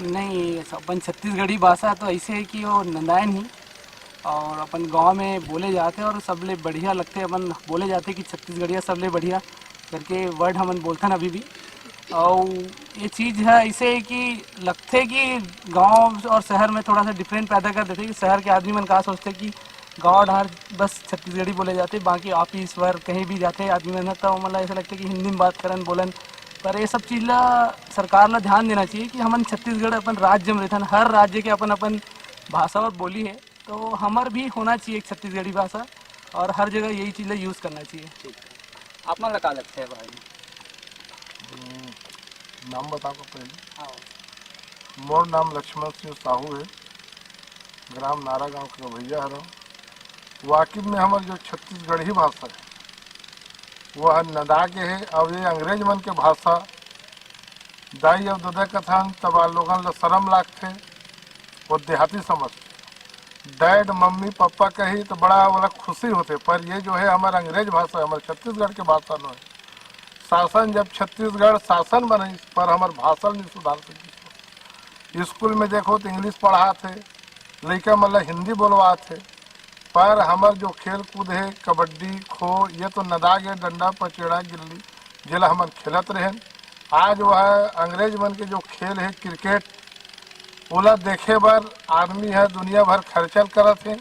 नहीं, अपन छत्तीसगढ़ी भाषा तो ऐसे है कि वो नंदाए नहीं और अपन गांव में बोले जाते और सबले बढ़िया लगते। अपन बोले जाते कि छत्तीसगढ़िया सबले बढ़िया करके वर्ड हमन बोलते अभी भी। और ये चीज़ है ऐसे है कि लगते कि गांव और शहर में थोड़ा सा डिफरेंट पैदा कर देते कि शहर के आदमी मन का सोचते कि गाँव ढार बस छत्तीसगढ़ी बोले जाते, बाकी ऑफिस वर्क कहीं भी जाते आदमी मन तो मतलब ऐसा लगता है कि हिंदी में बात करन बोलन। पर ये सब चीज़ ला सरकार ला ध्यान देना चाहिए कि हमन छत्तीसगढ़ अपन राज्य में रहथन, हर राज्य के अपन अपन भाषा और बोली है, तो हमार भी होना चाहिए एक छत्तीसगढ़ी भाषा और हर जगह यही चीज़ यूज़ करना चाहिए। आप मन का लगता है भाई? नाम बताओ पहले। मोर नाम लक्ष्मण सिंह साहू है, ग्राम नारा गांव के भैया हर। वाकिब में हमारे जो छत्तीसगढ़ी भाषा है वह नदा के है, और ये अंग्रेज मन के भाषा दाई और दादा कथन तब लोगन ला शर्म लागते और देहाती समझते। डैड मम्मी पापा कही तो बड़ा वाला खुशी होते, पर ये जो है हमारा अंग्रेज भाषा है, हमारे छत्तीसगढ़ के भाषा न है। शासन जब छत्तीसगढ़ शासन बने पर हमारे भाषा नहीं सुधार सकी। स्कूल में देखो तो इंग्लिश पढ़ाते, लड़का मतलब हिंदी बोलवाते, पर हमार जो खेल कूद है कबड्डी खो ये तो नदा गए, डंडा पचेड़ा गिल्ली जिला हमन खेलत रहे। आज वह अंग्रेज मन के जो खेल है क्रिकेट ओला देखे बर आदमी है दुनिया भर खर्चल करत है।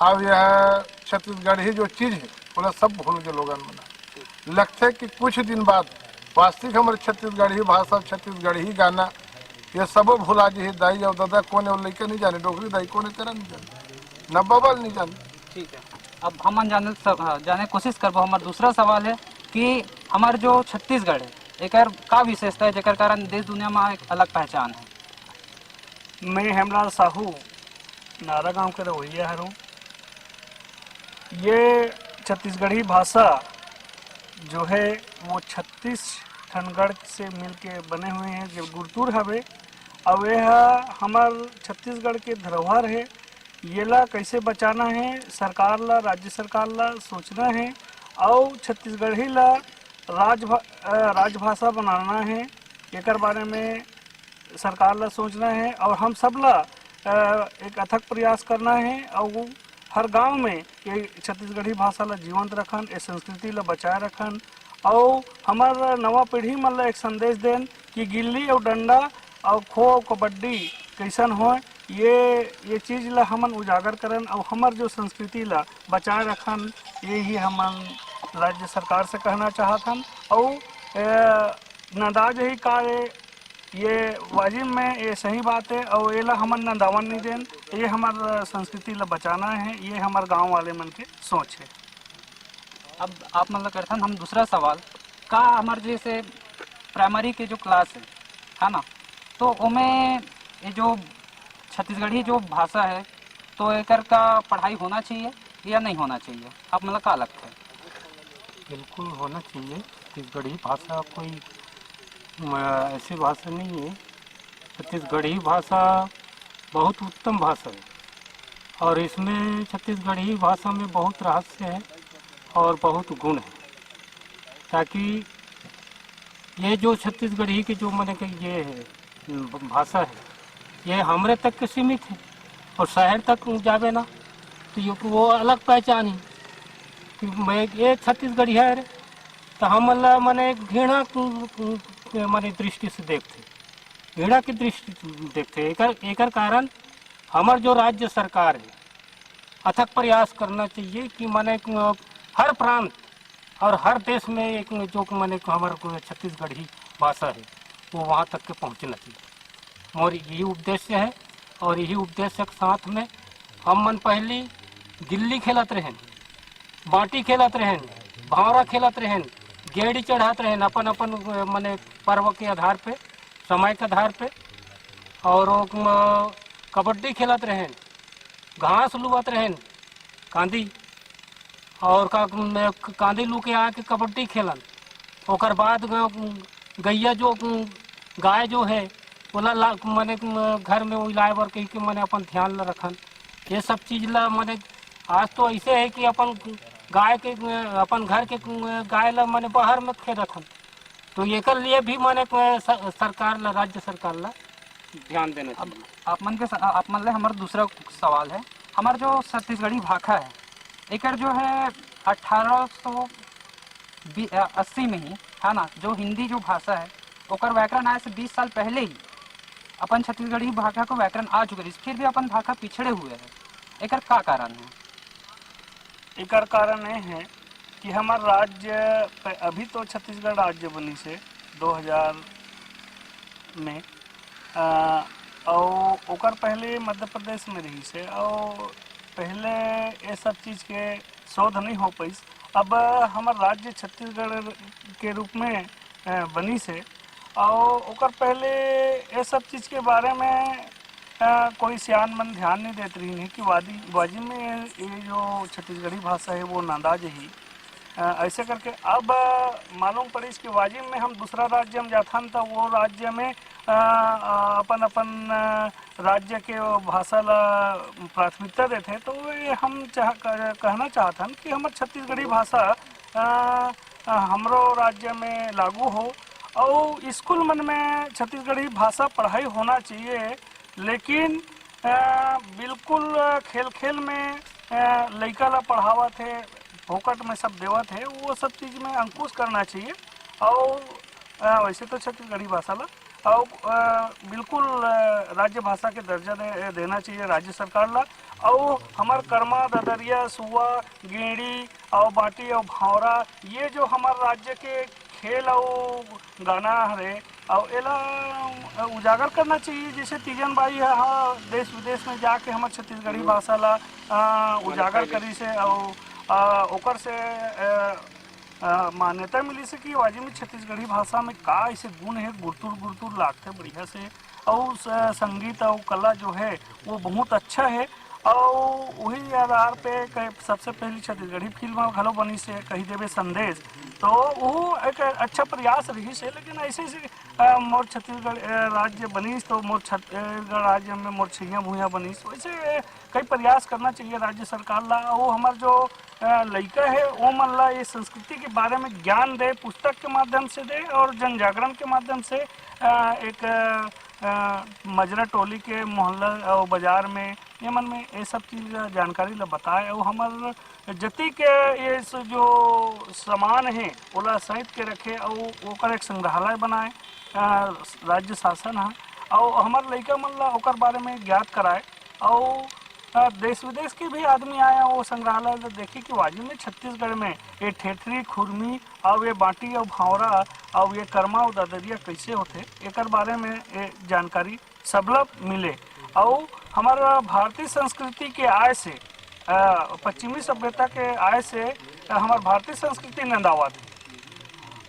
अब यह छत्तीसगढ़ी जो चीज़ है ओला सब भूल के लोगन मना लगते कि कुछ दिन बाद वास्तविक हमारे छत्तीसगढ़ी भाषा छत्तीसगढ़ी गाना ये सब भूला जी है। दाई और दादा कौन है लेके नहीं जाने, डोगरी दाई कौन है तेरा नहीं जाने, न बबल नहीं जाने। ठीक है, अब हम जाने कोशिश करबो। हमारा दूसरा सवाल है कि हमार जो छत्तीसगढ़ है एक का विशेषता है जेकर कारण देश दुनिया में एक अलग पहचान है? मैं हेमलाल साहू नारा गांव के रवैया हूँ। ये छत्तीसगढ़ी भाषा जो है वो 36 ठनगढ़ से मिलके बने हुए हैं जो गुरतुर हवे। अब यह हमार छत्तीसगढ़ के धरोहर है, ये ला कैसे बचाना है सरकार ला राज्य सरकार ला सोचना है और छत्तीसगढ़ी ला राजभाषा बनाना है। एक बारे में सरकार ला सोचना है और हम सब ला एक अथक प्रयास करना है और हर गांव में ये छत्तीसगढ़ी भाषा ला जीवंत रखन, ये संस्कृति ला बचाए रखन और हमारा नवा पीढ़ी मन ला एक संदेश देन कि गिल्ली और डंडा और खो और कबड्डी कैसन हो ये चीज़ ला हमन उजागर करन और हमार जो संस्कृति ला बचाए रखन। यही हमन राज्य सरकार से कहना चाहतन और नदाज ही कार्य ये वाजिब में ये सही बात है और ये ला हमन नदावन नहीं देन, ये हमार संस्कृति ला बचाना है, ये हमार गांव वाले मन के सोच है। अब आप मतलब करथन हम दूसरा सवाल का हमारे जैसे प्राइमरी के जो क्लास है ना, तो उमें ये जो छत्तीसगढ़ी जो भाषा है तो एकर का पढ़ाई होना चाहिए या नहीं होना चाहिए? आप मतलब का लगता है? बिल्कुल होना चाहिए। छत्तीसगढ़ी भाषा कोई ऐसी भाषा नहीं है। छत्तीसगढ़ी भाषा बहुत उत्तम भाषा है और इसमें छत्तीसगढ़ी भाषा में बहुत रहस्य है और बहुत गुण है, ताकि ये जो छत्तीसगढ़ी की जो मैंने कही ये है भाषा है ये हमरे तक के सीमित है और शहर तक जावे ना तो ये वो अलग पहचान है कि मैं ये छत्तीसगढ़ी है तो हम मैंने घृणा मैंने दृष्टि से देखते, घृणा की दृष्टि देखते। एकर कारण हमार जो राज्य सरकार है अथक प्रयास करना चाहिए कि मैंने हर प्रांत और हर देश में एक जो मैंने हमारे छत्तीसगढ़ी भाषा है वो वहाँ तक के पहुँचना चाहिए और यही उद्देश्य है। और यही उद्देश्य के साथ में हम मन पहले गिल्ली खेलत रहें, बाटी खेलत रहें, भावरा खेलत रहें, गेड़ी चढ़ाते रहें अपन अपन मैंने पर्व के आधार पे समय के आधार पे, और कबड्डी खेलत रहें, घास लुवत रहें कांदी और कांदी लू के आके कबड्डी खेलन। ओकर बाद गैया जो गाय जो है ओला मैंने घर में वो लाए बर कही के मैंने अपन ध्यान ला रखन। ये सब चीज़ ला मैंने आज तो ऐसे है कि अपन गाय के अपन घर के गाय ला मैंने बाहर में खेल रखन, तो ये कर लिए भी मैंने सरकार ला राज्य सरकार ला ध्यान देना चाहिए। आप मन ले हमारा दूसरा सवाल है, हमारा जो छत्तीसगढ़ी भाषा है एकर जो है 1880 में ही है ना, जो हिंदी जो भाषा है ओकर व्याकरण आए से 20 साल पहले ही अपन छत्तीसगढ़ी भाषा को व्याकरण आ चुके, फिर भी अपन भाषा पिछड़े हुए हैं, एकर का कारण है? एकर कारण ये है कि हमार राज्य अभी तो छत्तीसगढ़ राज्य बनी से 2000 में और ओकर पहले मध्य प्रदेश में रही से और पहले ये सब चीज़ के शोध नहीं हो पाई। अब हमार राज्य छत्तीसगढ़ के रूप में बनी से और ओकर पहले ये सब चीज़ के बारे में कोई सियान मन ध्यान नहीं देते रही है कि वाजी में ये जो छत्तीसगढ़ी भाषा है वो नांदाज ही ऐसे करके अब मालूम पड़ी कि वाजिब में हम दूसरा राज्य में जाता तो वो राज्य में अपन अपन राज्य के भाषा ला प्राथमिकता देते तो ये हम कहना चाहते हैं कि हमारे छत्तीसगढ़ी भाषा हमरो राज्य में लागू हो और स्कूल मन में छत्तीसगढ़ी भाषा पढ़ाई होना चाहिए। लेकिन बिल्कुल खेल खेल में लड़का ला पढ़ावा थे फोकट में सब देवत है वो सब चीज़ में अंकुश करना चाहिए और वैसे तो छत्तीसगढ़ी भाषा ला और बिल्कुल राज्य भाषा के दर्जा देना चाहिए राज्य सरकार ला। और हमार कर्मा ददरिया सुआ गेड़ी और बाटी और भावरा ये जो हमार राज्य के खेल और गाना है और एला उजागर करना चाहिए। जैसे तीजन बाई है देश विदेश में जाके हमार छत्तीसगढ़ी भाषा ला उजागर करी से और ओकर से मान्यता मिली से कि वाजी में छत्तीसगढ़ी भाषा में का ऐसे गुण है गुरतुर लागते बढ़िया से और संगीत और कला जो है वो बहुत अच्छा है। और वही आधार पे सबसे पहली छत्तीसगढ़ी फिल्म घलो बनी से कही देवे संदेश तो वो एक अच्छा प्रयास रही से। लेकिन ऐसे मोर छत्तीसगढ़ राज्य बनी तो मोर छत्तीसगढ़ राज्य में मोर छैया भूया बनी तो ऐसे कई प्रयास करना चाहिए राज्य सरकार ला। वो हमार जो लड़का है वो मन ला ये संस्कृति के बारे में ज्ञान दे पुस्तक के माध्यम से दे और जन जागरण के माध्यम से एक मजरा टोली के मोहल्ला और बाजार में ये मन में ये सब चीज़ जानकारी ला बताए और हमार जति के ये जो सामान है ओला सहित के रखे और ओकर एक संग्रहालय बनाए राज्य शासन है और हमार लड़का मन ला ओकर बारे में ज्ञात कराए और देश विदेश के भी आदमी आया वो संग्रहालय देखी कि वाजी में छत्तीसगढ़ में ये ठेठरी खुरमी और ये बाटी और भावरा और ये कर्मा और ददरिया कैसे होते एक बारे में ये जानकारी सबला मिले। और हमारा भारतीय संस्कृति के आय से पश्चिमी सभ्यता के आय से हमार भारतीय संस्कृति नंदावा थी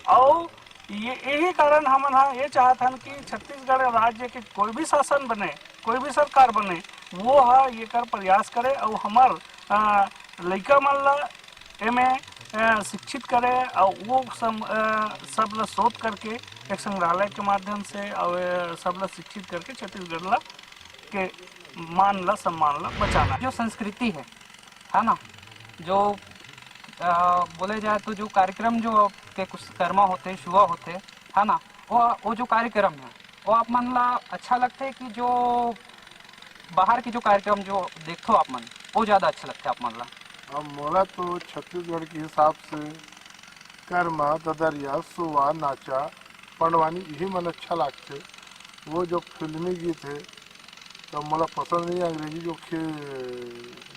और यही कारण हम ये चाहते हैं कि छत्तीसगढ़ राज्य के कोई भी शासन बने कोई भी सरकार बने वो ये कर प्रयास करे और हमार लड़का मन ला एमें शिक्षित करे और वो सब ला शोध करके एक संग्रहालय के माध्यम से और सब ला शिक्षित करके छत्तीसगढ़ ला के मान ला सम्मान ला बचाना। जो संस्कृति है ना जो बोले जाए तो जो कार्यक्रम जो के कुछ कर्मा होते शुआ होते है ना वो जो कार्यक्रम है वो आप मन ला अच्छा लगता है कि जो बाहर के जो कार्यक्रम जो देखो आप मन वो ज़्यादा अच्छा लगता है आप मन ला? अब मोला तो छत्तीसगढ़ के हिसाब से कर्मा ददरिया सुवा नाचा पंडवानी यही मन अच्छा लगते। वो जो फिल्मी गीत है तो मोला पसंद नहीं अंग्रेजी जो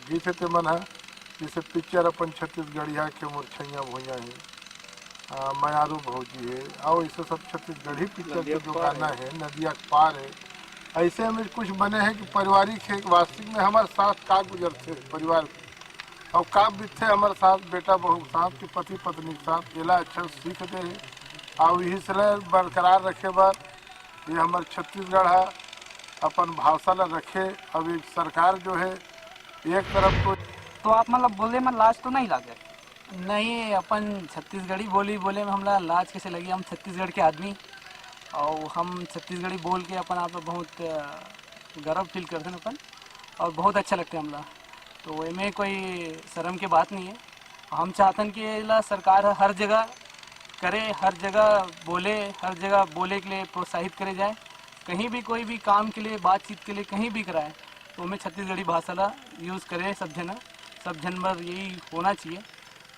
गीत है मन है जैसे पिक्चर अपन छत्तीसगढ़िया के मोर छैया भूया है मयारू भौजी है और ऐसे सब छत्तीसगढ़ी पिक्चर के जो गाना है नदिया पार है ऐसे में कुछ बने हैं कि पारिवारिक है वास्तविक में हमारे साथ का गुजरते परिवार और का बीतते हमारे साथ बेटा बहू साथ के पति पत्नी के साथ एला अच्छा सीखते हैं और यही से बरकरार रखे बार ये हमारे छत्तीसगढ़ है अपन भाषा ला रखे। अब एक सरकार जो है एक तरफ तो आप मतलब बोले में लाज तो नहीं लागे? नहीं अपन छत्तीसगढ़ी बोले में हमला लाज कैसे लगी। हम छत्तीसगढ़ के आदमी और हम छत्तीसगढ़ी बोल के अपन आप बहुत गर्व फील करते हैं अपन और बहुत अच्छा लगता है हमला। तो इनमें कोई शर्म की बात नहीं है। हम चाहते हैं कि सरकार हर जगह करे हर जगह बोले के लिए प्रोत्साहित करे जाए कहीं भी कोई भी काम के लिए बातचीत के लिए कहीं भी कराए तो हमें छत्तीसगढ़ी भाषा ला यूज़ करें सब जनवर यही होना चाहिए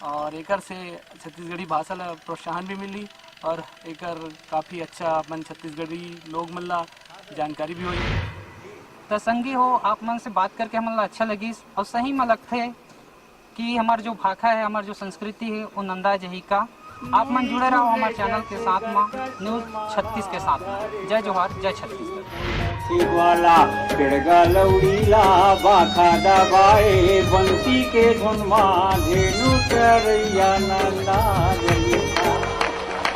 और एकर से छत्तीसगढ़ी भाषा ला प्रोत्साहन भी मिली और एकर काफ़ी अच्छा अपन छत्तीसगढ़ी लोग मन ला जानकारी भी हुई। तो संगी हो आप मन से बात करके हमन ला अच्छा लगी और सही में लगते कि हमार जो भाषा है, हमार जो संस्कृति है वो नंदा जही का। आप मन जुड़े रहो हमारे चैनल के साथ में, न्यूज़ 36 के साथ में। जय जोहार, जय छत्तीसगढ़। वाला पिड़गा लौड़ीला बाखा दबाए बंसी के धुन धेनु चरैया नंदा जही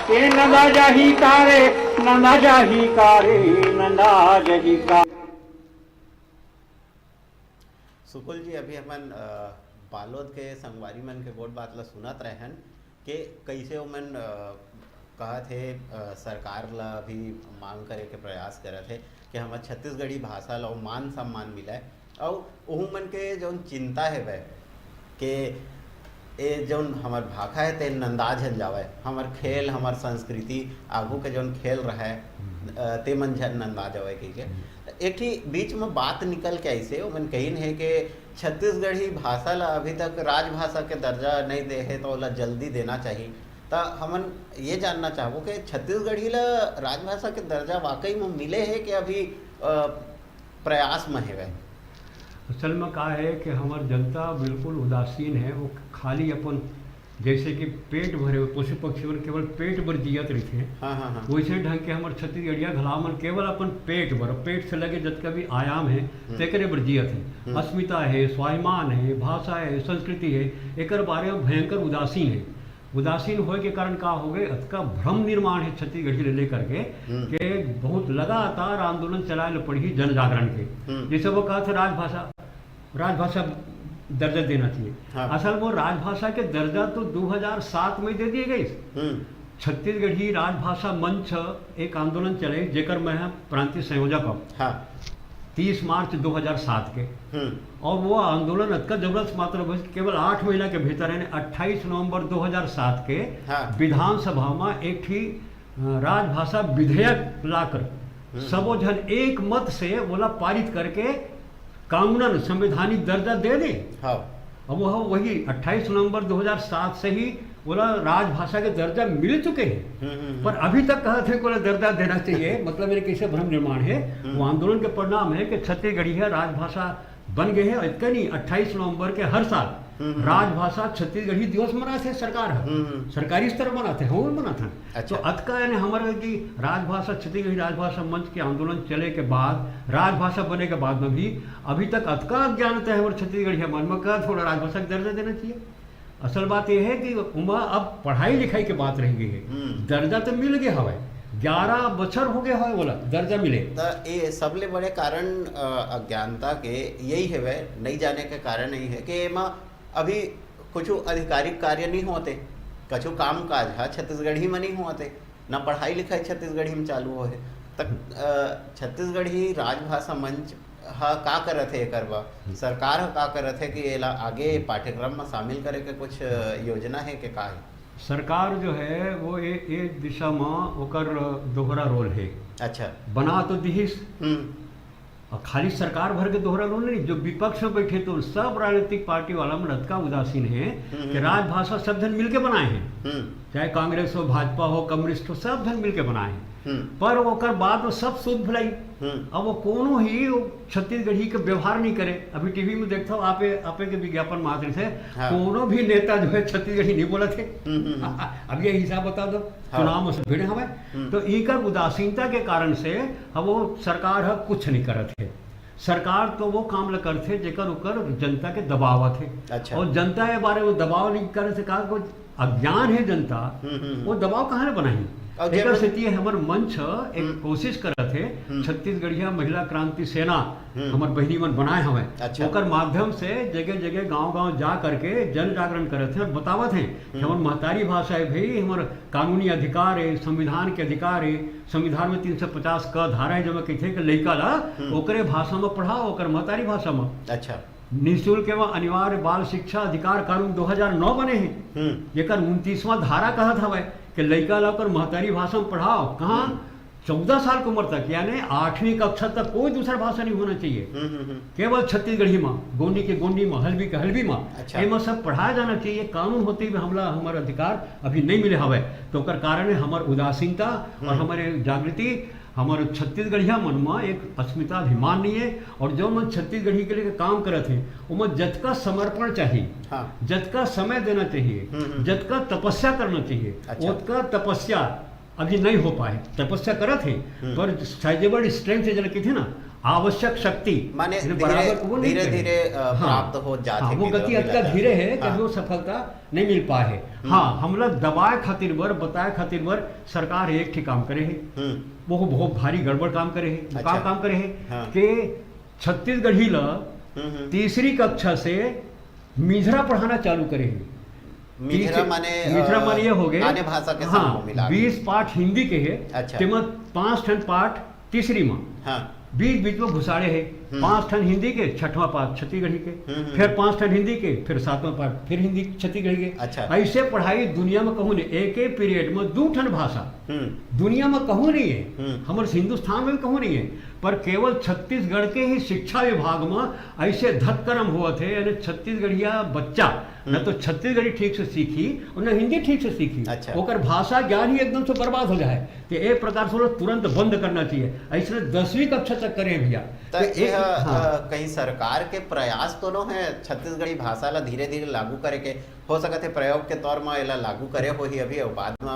के नंदा जाही कारे नंदा जाही कारे नंदा जही का। सुकुल जी, अभी हमन बालोद के संगवारी मन के गोट बात ला सुनत रहन कि कैसे ओमन कहा थे सरकार ला भी मांग करे के प्रयास करे थे कि हमार छत्तीसगढ़ी भाषा ला मान सम्मान मिले और ओहू मन के जौन चिंता है वह कि ए जौन हमार भाषा है ते नंदा झन जावे, हमार खेल हमार संस्कृति आगू के जौन खेल रहा है ते मन झन नंदा जावे के एक ही बीच में बात निकल के ऐसे मन कहीन है कि छत्तीसगढ़ी भाषा ला अभी तक राजभाषा के दर्जा नहीं दे है तो ओला जल्दी देना चाहिए। तो हमन ये जानना चाहबो कि छत्तीसगढ़ी ला राजभाषा के दर्जा वाकई में मिले है कि अभी प्रयास में है? असल में का है कि हमार जनता बिल्कुल उदासीन है। वो खाली अपन जैसे कि पेट भरे पशु पक्षी केवल पेट भर जियत रहते हैं, वैसे ढंग के हमारे छत्तीसगढ़िया घलामन केवल अपन पेट भर, पेट से लगे जितना भी आयाम है तेकरे भर जियत है। अस्मिता है, स्वाभिमान है, भाषा है, संस्कृति है, एक बारे में भयंकर उदासीन है। उदासीन होने के कारण का हो गए अतका भ्रम निर्माण है छत्तीसगढ़ी ले लेकर के बहुत लगातार आंदोलन चलाए पड़ी जन जागरण के। जैसे वो कहा था राजभाषा दर्जा देना चाहिए। असल वो राजभाषा के दर्जा तो 2007 में दे दिए गए। छत्तीसगढ़ी राजभाषा मंच एक आंदोलन चले जेकर मैं प्रांतीय संयोजक हूँ 30 मार्च 2007 के, और वो आंदोलन अतका जबरदस्त मात्रा केवल 8 महीना के भीतर यानी 28 नवंबर 2007 के विधानसभा में एक ही राजभाषा विधेयक लाकर सबो जन एक मत से बोला पारित करके कानूनन संवैधानिक दर्जा दे दे। अब वही 28 नवंबर 2007 से ही बोला राजभाषा के दर्जा मिल चुके हैं, पर अभी तक कहा थे को दर्जा देना चाहिए। मतलब मेरे कैसे भ्रम निर्माण है, वो आंदोलन के परिणाम है कि छत्तीसगढ़ी है राजभाषा बन गए हैं। इतना नहीं, 28 नवंबर के हर साल राजभाषा छत्तीसगढ़ी दिवस मनाते सरकार सरकारी स्तर मनाते हैं वो मनाते। तो अतका यानी हमारे की राजभाषा छत्तीसगढ़ी राजभाषा मंच के आंदोलन चले के बाद राजभाषा बने के बाद में भी अभी तक अतका अज्ञानता है और छत्तीसगढ़ी मन में का थोड़ा राजभाषा का दर्जा देना चाहिए। असल बात यह है कि उमा अब पढ़ाई लिखाई की बात रह गई है, दर्जा तो मिल गया हवा 11 बछर हो गया है बोला दर्जा मिले। तो ये सबले बड़े कारण अज्ञानता के यही है, वह नहीं जाने के कारण यही है कि अभी कुछ आधिकारिक कार्य नहीं होते, कुछ काम काज है छत्तीसगढ़ी में नहीं होते, ना पढ़ाई लिखाई छत्तीसगढ़ी में चालू हो है। तक छत्तीसगढ़ी राजभाषा मंच हा का करत है करवा सरकार का करत है कि ये आगे पाठ्यक्रम में शामिल करे के कुछ योजना है कि का है? सरकार जो है वो एक दिशा में ओकर दोहरा रोल है। अच्छा, बना तो दिहिस और खाली सरकार भर के दोहरा रोल नहीं, जो विपक्ष में बैठे तो सब राजनीतिक पार्टी वाला में रतका उदासीन है कि राजभाषा सब धन मिलके बनाए हैं, चाहे कांग्रेस हो, भाजपा हो, कम्युनिस्ट हो, सब धन मिलके बनाए हैं। पर ओकर बाद वो सब शुद्ध भलाई। अब वो कोनो ही छत्तीसगढ़ी के व्यवहार नहीं करे। अभी टीवी में देखता हूँ आपे के विज्ञापन मात्र से कोनो भी नेता जो है छत्तीसगढ़ी नहीं बोला थे। अब ये हिसाब बता दो चुनाव में भिड़े हमें तो इकर उदासीनता के कारण से अब वो सरकार है कुछ नहीं करत है। सरकार तो वो काम ल करते जेकर उकर जनता के दबाव थे। अच्छा। और जनता के बारे में दबाव नहीं करे से कहा कोई अज्ञान है जनता, वो दबाव कहाँ बनाई। एक स्थिति हमार मंच एक कोशिश करत है छत्तीसगढ़िया महिला क्रांति सेना हमार बहनी मन बनाए हमें। अच्छा। ओकर माध्यम से जगह जगह गांव-गांव जा करके जन जागरण करत है और बतावत हैं कि हमार महतारी भाषा है भाई, हमार कानूनी अधिकार है, संविधान के अधिकार है। संविधान में 350 का धारा है जो मैं कहते कि लड़का ला ओकरे भाषा में पढ़ाओ, ओकर महतारी भाषा में। अच्छा। निःशुल्क एवं अनिवार्य बाल शिक्षा अधिकार कानून 2009 बने हैं, जेकर 29वां धारा कहत हवे कि लड़का ला ओकर महतारी भाषा में पढ़ाओ। कहाँ 14 साल की उम्र तक, यानी 8वीं कक्षा तक कोई दूसरा भाषा नहीं होना चाहिए, केवल छत्तीसगढ़ी में, गोंडी के गोंडी में, हल्बी के हल्बी में। अच्छा। एम सब पढ़ाया जाना चाहिए। कानून होते हुए हमला हमारा अधिकार अभी नहीं मिले हवे, तो ओकर कारण है हमार उदासीनता और हमारे जागृति हमारे छत्तीसगढ़िया मन में एक अस्मिता अभिमान नहीं है, और जो मन छत्तीसगढ़ी के लिए काम करत है उनमें जतका समर्पण चाहिए, जतका समय देना चाहिए, जतका तपस्या करना चाहिए, उतका तपस्या अभी नहीं हो पाए। तपस्या करत है पर साइजेबल स्ट्रेंथ जन की थी ना, आवश्यक शक्ति माने धीरे धीरे प्राप्त हो जाते, वो गति इतना धीरे है कि वो सफलता नहीं मिल पाए है। हाँ, हम लोग दबाए खातिर बर, बताए खातिर बर सरकार एक ठीक काम करे है, वो बहुत भारी गड़बड़ काम करे है। अच्छा। काम करे है कि छत्तीसगढ़ी ला तीसरी कक्षा से मिझरा पढ़ाना चालू करे है। मिझरा माने ये हो गए अन्य भाषा के साथ मिला 20 पाठ हिंदी के है। अच्छा। 5 ठन पाठ तीसरी में, बीच बीच में घुसाड़े है। 5 ठन हिंदी के, 6वां पाठ छत्तीसगढ़ी के, फिर 5 ठन हिंदी के, फिर 7वां पाठ फिर हिंदी छत्तीसगढ़ी के। अच्छा। ऐसे पढ़ाई दुनिया में कहूँ नहीं, एक पीरियड में 2 ठन भाषा दुनिया में कहूँ नहीं है, हमारे हिंदुस्तान में भी कहूँ नहीं है, पर केवल छत्तीसगढ़ के ही शिक्षा विभाग में ऐसे धतकर्म हुआ थे। यानी छत्तीसगढ़िया बच्चा न तो छत्तीसगढ़ी ठीक से सीखी और न हिंदी ठीक से सीखी। अच्छा। ओकर भाषा ज्ञान ही एकदम से बर्बाद हो जाए, तो एक प्रकार से तुरंत बंद करना चाहिए। ऐसे 10वीं कक्षा तक करें भैया। तो कहीं सरकार के प्रयास तो न है छत्तीसगढ़ी भाषा ला धीरे धीरे लागू करे के, हो सकते है प्रयोग के तौर में एला लागू करे हो ही अभी, और बाद में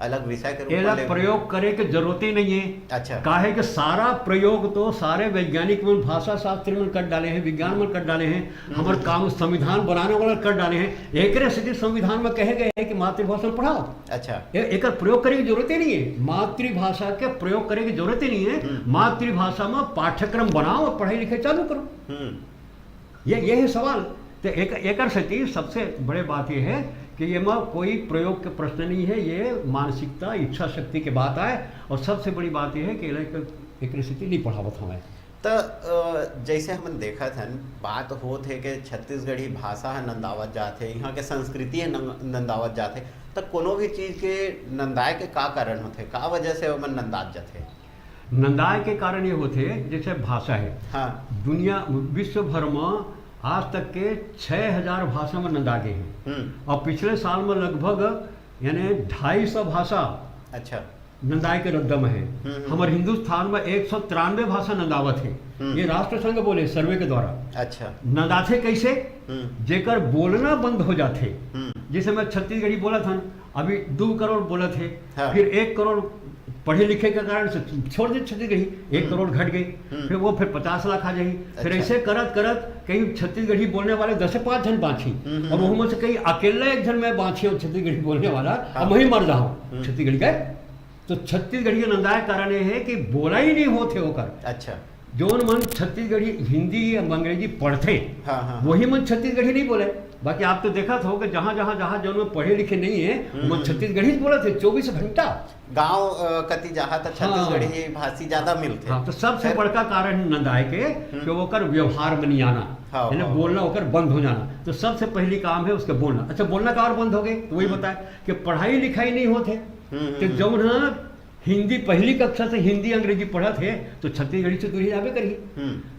अलग विषय के रूप में प्रयोग करे के जरूरत ही नहीं है। अच्छा। काहे कि सारा प्रयोग तो सारे वैज्ञानिक में, भाषा शास्त्री में कर डाले हैं, विज्ञान में कर डाले हैं, हमारे काम संविधान बनाने वाला कर डाले हैं। एक स्थिति संविधान में कहे गए हैं कि मातृभाषा में पढ़ाओ। अच्छा। एक प्रयोग करे की जरूरत ही नहीं है, मातृभाषा के प्रयोग करे की जरूरत ही नहीं है। मातृभाषा में पाठ्यक्रम बनाओ और पढ़ाई लिखाई चालू करो। ये है सवाल। तो एक स्थिति सबसे बड़े बात यह है कि ये में कोई प्रयोग के प्रश्न नहीं है, ये मानसिकता इच्छा शक्ति के बात आए। और सबसे बड़ी बात यह है कि एक स्थिति नहीं पढ़ावत हमें। तो जैसे हम देखा था बात होत है कि छत्तीसगढ़ी भाषा है नंदावत जाते, यहाँ के संस्कृति है नंदावत जाते, तो कोनो भी चीज़ के नंदाए के का कारण होते, का वजह से वो नंदात जाते? नंदाए के कारण ये होते जैसे भाषा है। हाँ। दुनिया विश्व भर में आज तक के 6000 भाषा में नंदा गए हैं, और पिछले साल में लगभग यानी 250 भाषा अच्छा नंदाए के रद्द में है। हमारे हिंदुस्तान में 193 भाषा नंदावत है, ये राष्ट्र संघ बोले सर्वे के द्वारा। अच्छा। नंदाथे कैसे? जेकर बोलना बंद हो जाते। जैसे मैं छत्तीसगढ़ी बोला था, अभी 2 करोड़ बोला थे। हाँ। फिर 1 करोड़ पढ़े लिखे के कारण से छोड़ दे छत्तीसगढ़ी, 1 करोड़ घट गई। फिर वो फिर 50 लाख आ जाएगी। अच्छा। फिर ऐसे करत करत कहीं छत्तीसगढ़ी बोलने वाले 10 से 5 जन बाँची, और वो में से कहीं अकेला 1 जन मैं बाँची और छत्तीसगढ़ी बोलने वाला, अब वही मर जाओ छत्तीसगढ़ी गए। तो छत्तीसगढ़ी के नंदाए कारण ये है कि बोला ही नहीं होते होकर। अच्छा। जोन मन छत्तीसगढ़ी हिंदी या अंग्रेजी पढ़ते, वही मन छत्तीसगढ़ी नहीं बोले। बाकी आप तो देखा था कि जहाँ जो में पढ़े लिखे नहीं है वो छत्तीसगढ़ी बोले थे 24 घंटा। गांव कति जहाँ तक छत्तीसगढ़ी भाषी ज्यादा मिलते। हाँ, तो सबसे बड़का कारण नंदाए के कि वो व्यवहार में नहीं आना, यानी बोलना होकर बंद हो जाना। तो सबसे पहली काम है उसके बोलना। अच्छा, बोलना का और बंद हो गए तो वही बताए कि पढ़ाई लिखाई नहीं होते। तो जब ना हिंदी पहली कक्षा से हिंदी अंग्रेजी पढ़ा थे तो छत्तीसगढ़ी से दूरी जावे करी,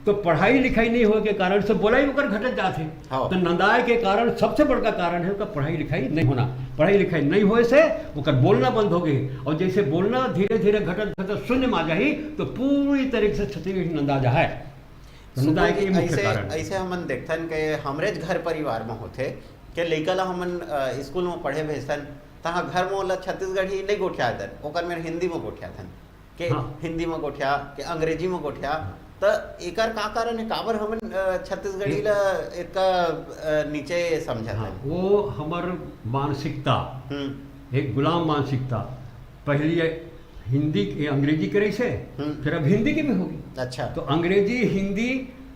तो पढ़ाई लिखाई नहीं होने के कारण से बोला ही होकर घटत जाते। तो नंदाए के कारण सबसे बड़का कारण है उसका पढ़ाई लिखाई नहीं होना। पढ़ाई लिखाई नहीं होए से वो बोलना बंद हो गई, और जैसे बोलना धीरे धीरे घटत शून्य में आ जाए तो पूरी तरीके से छत्तीसगढ़ी नंदा जा है। ऐसे हमन देखथन के हमरे घर परिवार में होते के लइका ला हमन स्कूल में पढ़े भेजथन, तहाँ घर में ओला छत्तीसगढ़ी नहीं गोठिया दन, ओकर में हिंदी में गोठिया थन के। हाँ। हिंदी में गोठिया के अंग्रेजी में गोठिया। तो एकर का कारण है, काबर हमन छत्तीसगढ़ी ला इतना नीचे समझा? हाँ, वो हमर मानसिकता एक गुलाम मानसिकता। पहली हिंदी अंग्रेजी करे से, फिर अब हिंदी की भी होगी। अच्छा। तो अंग्रेजी हिंदी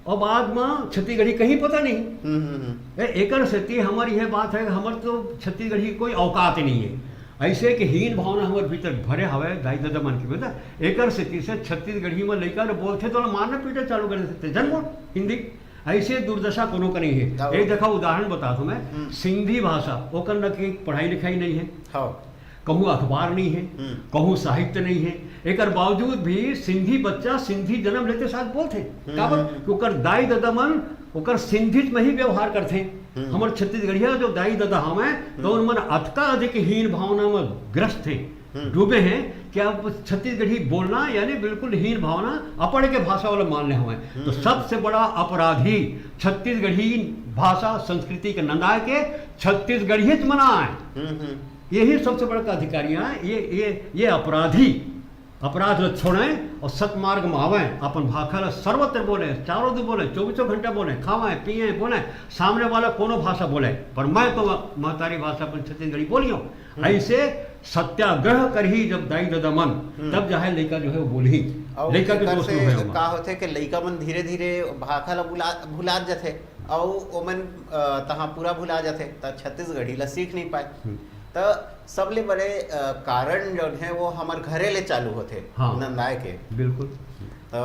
और बाद में छत्तीसगढ़ी कहीं पता नहीं। एक स्थिति हमारी यह बात है, हमारे तो छत्तीसगढ़ी कोई औकात नहीं है। ऐसे कि हीन भावना हमारे भीतर भरे हवे दाई दादा मन के बेटा। एक स्थिति से छत्तीसगढ़ी में लड़का बोलते तो मारना पीटा चालू कर देते जन्म हिंदी। ऐसे दुर्दशा कोनो का नहीं है। एक देखा उदाहरण बता दूं मैं, सिंधी भाषा ओकर न की पढ़ाई लिखाई नहीं है, कहूँ अखबार नहीं है, कहूँ साहित्य नहीं है। एक बावजूद भी सिंधी बच्चा सिंधी जन्म लेते साथ बोलते काबर दाई दादा मन ओकर सिंधी में ही व्यवहार करते। हमारे छत्तीसगढ़िया जो दाई दादा हमें तो उन मन अतका अधिक हीन भावना में ग्रस्त थे डूबे हैं कि अब छत्तीसगढ़ी बोलना यानी बिल्कुल हीन भावना अपड़ के भाषा वाले मानने हुए। तो सबसे बड़ा अपराधी छत्तीसगढ़ी भाषा संस्कृति के नंदाए के छत्तीसगढ़ी मनाए, यही सबसे बड़ा अधिकारी हैं। ये अपराधी अपराध ल छोड़ें और सतमार्ग में आवें, अपन भाषा ल सर्वत्र बोले, चारों दिन बोले, 24 घंटे बोले, खावें पिए बोले, सामने वाला कोनो भाषा बोले, पर मैं तो महतारी भाषा अपन छत्तीसगढ़ी बोलियो। ऐसे सत्याग्रह कर ही जब दाई दादा मन तब जाहे लड़का जो है वो बोली लड़का के दोस्त में का होते कि लड़का मन धीरे धीरे भाषा ला भुला जाते और ओमन तहाँ पूरा भुला जाते त छत्तीसगढ़ी ला सीख नहीं पाए। तो सबले बड़े कारण जो है वो हमार घरे ले चालू होते नंदाए के। बिल्कुल। तो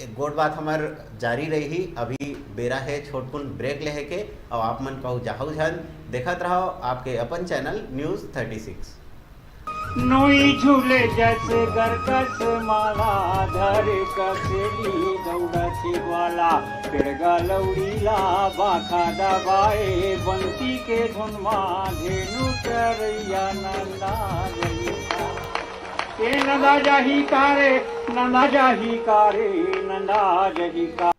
एक गोट बात हमार जारी रही, अभी बेरा है छोटपुन ब्रेक ले के और आप मन कहू जाहु झन देखत रहो आपके अपन चैनल न्यूज़ 36। नोई झूले जैसे गरकस माला धर कसेली दौड़ा छिवाला पेड़गा लौड़ीला बाखा दबाए बंसी के धुनमा धेनु चरैया नंदा जहिका ए नंदा जाही कारे नंदा जाही कारे नंदा जहिका।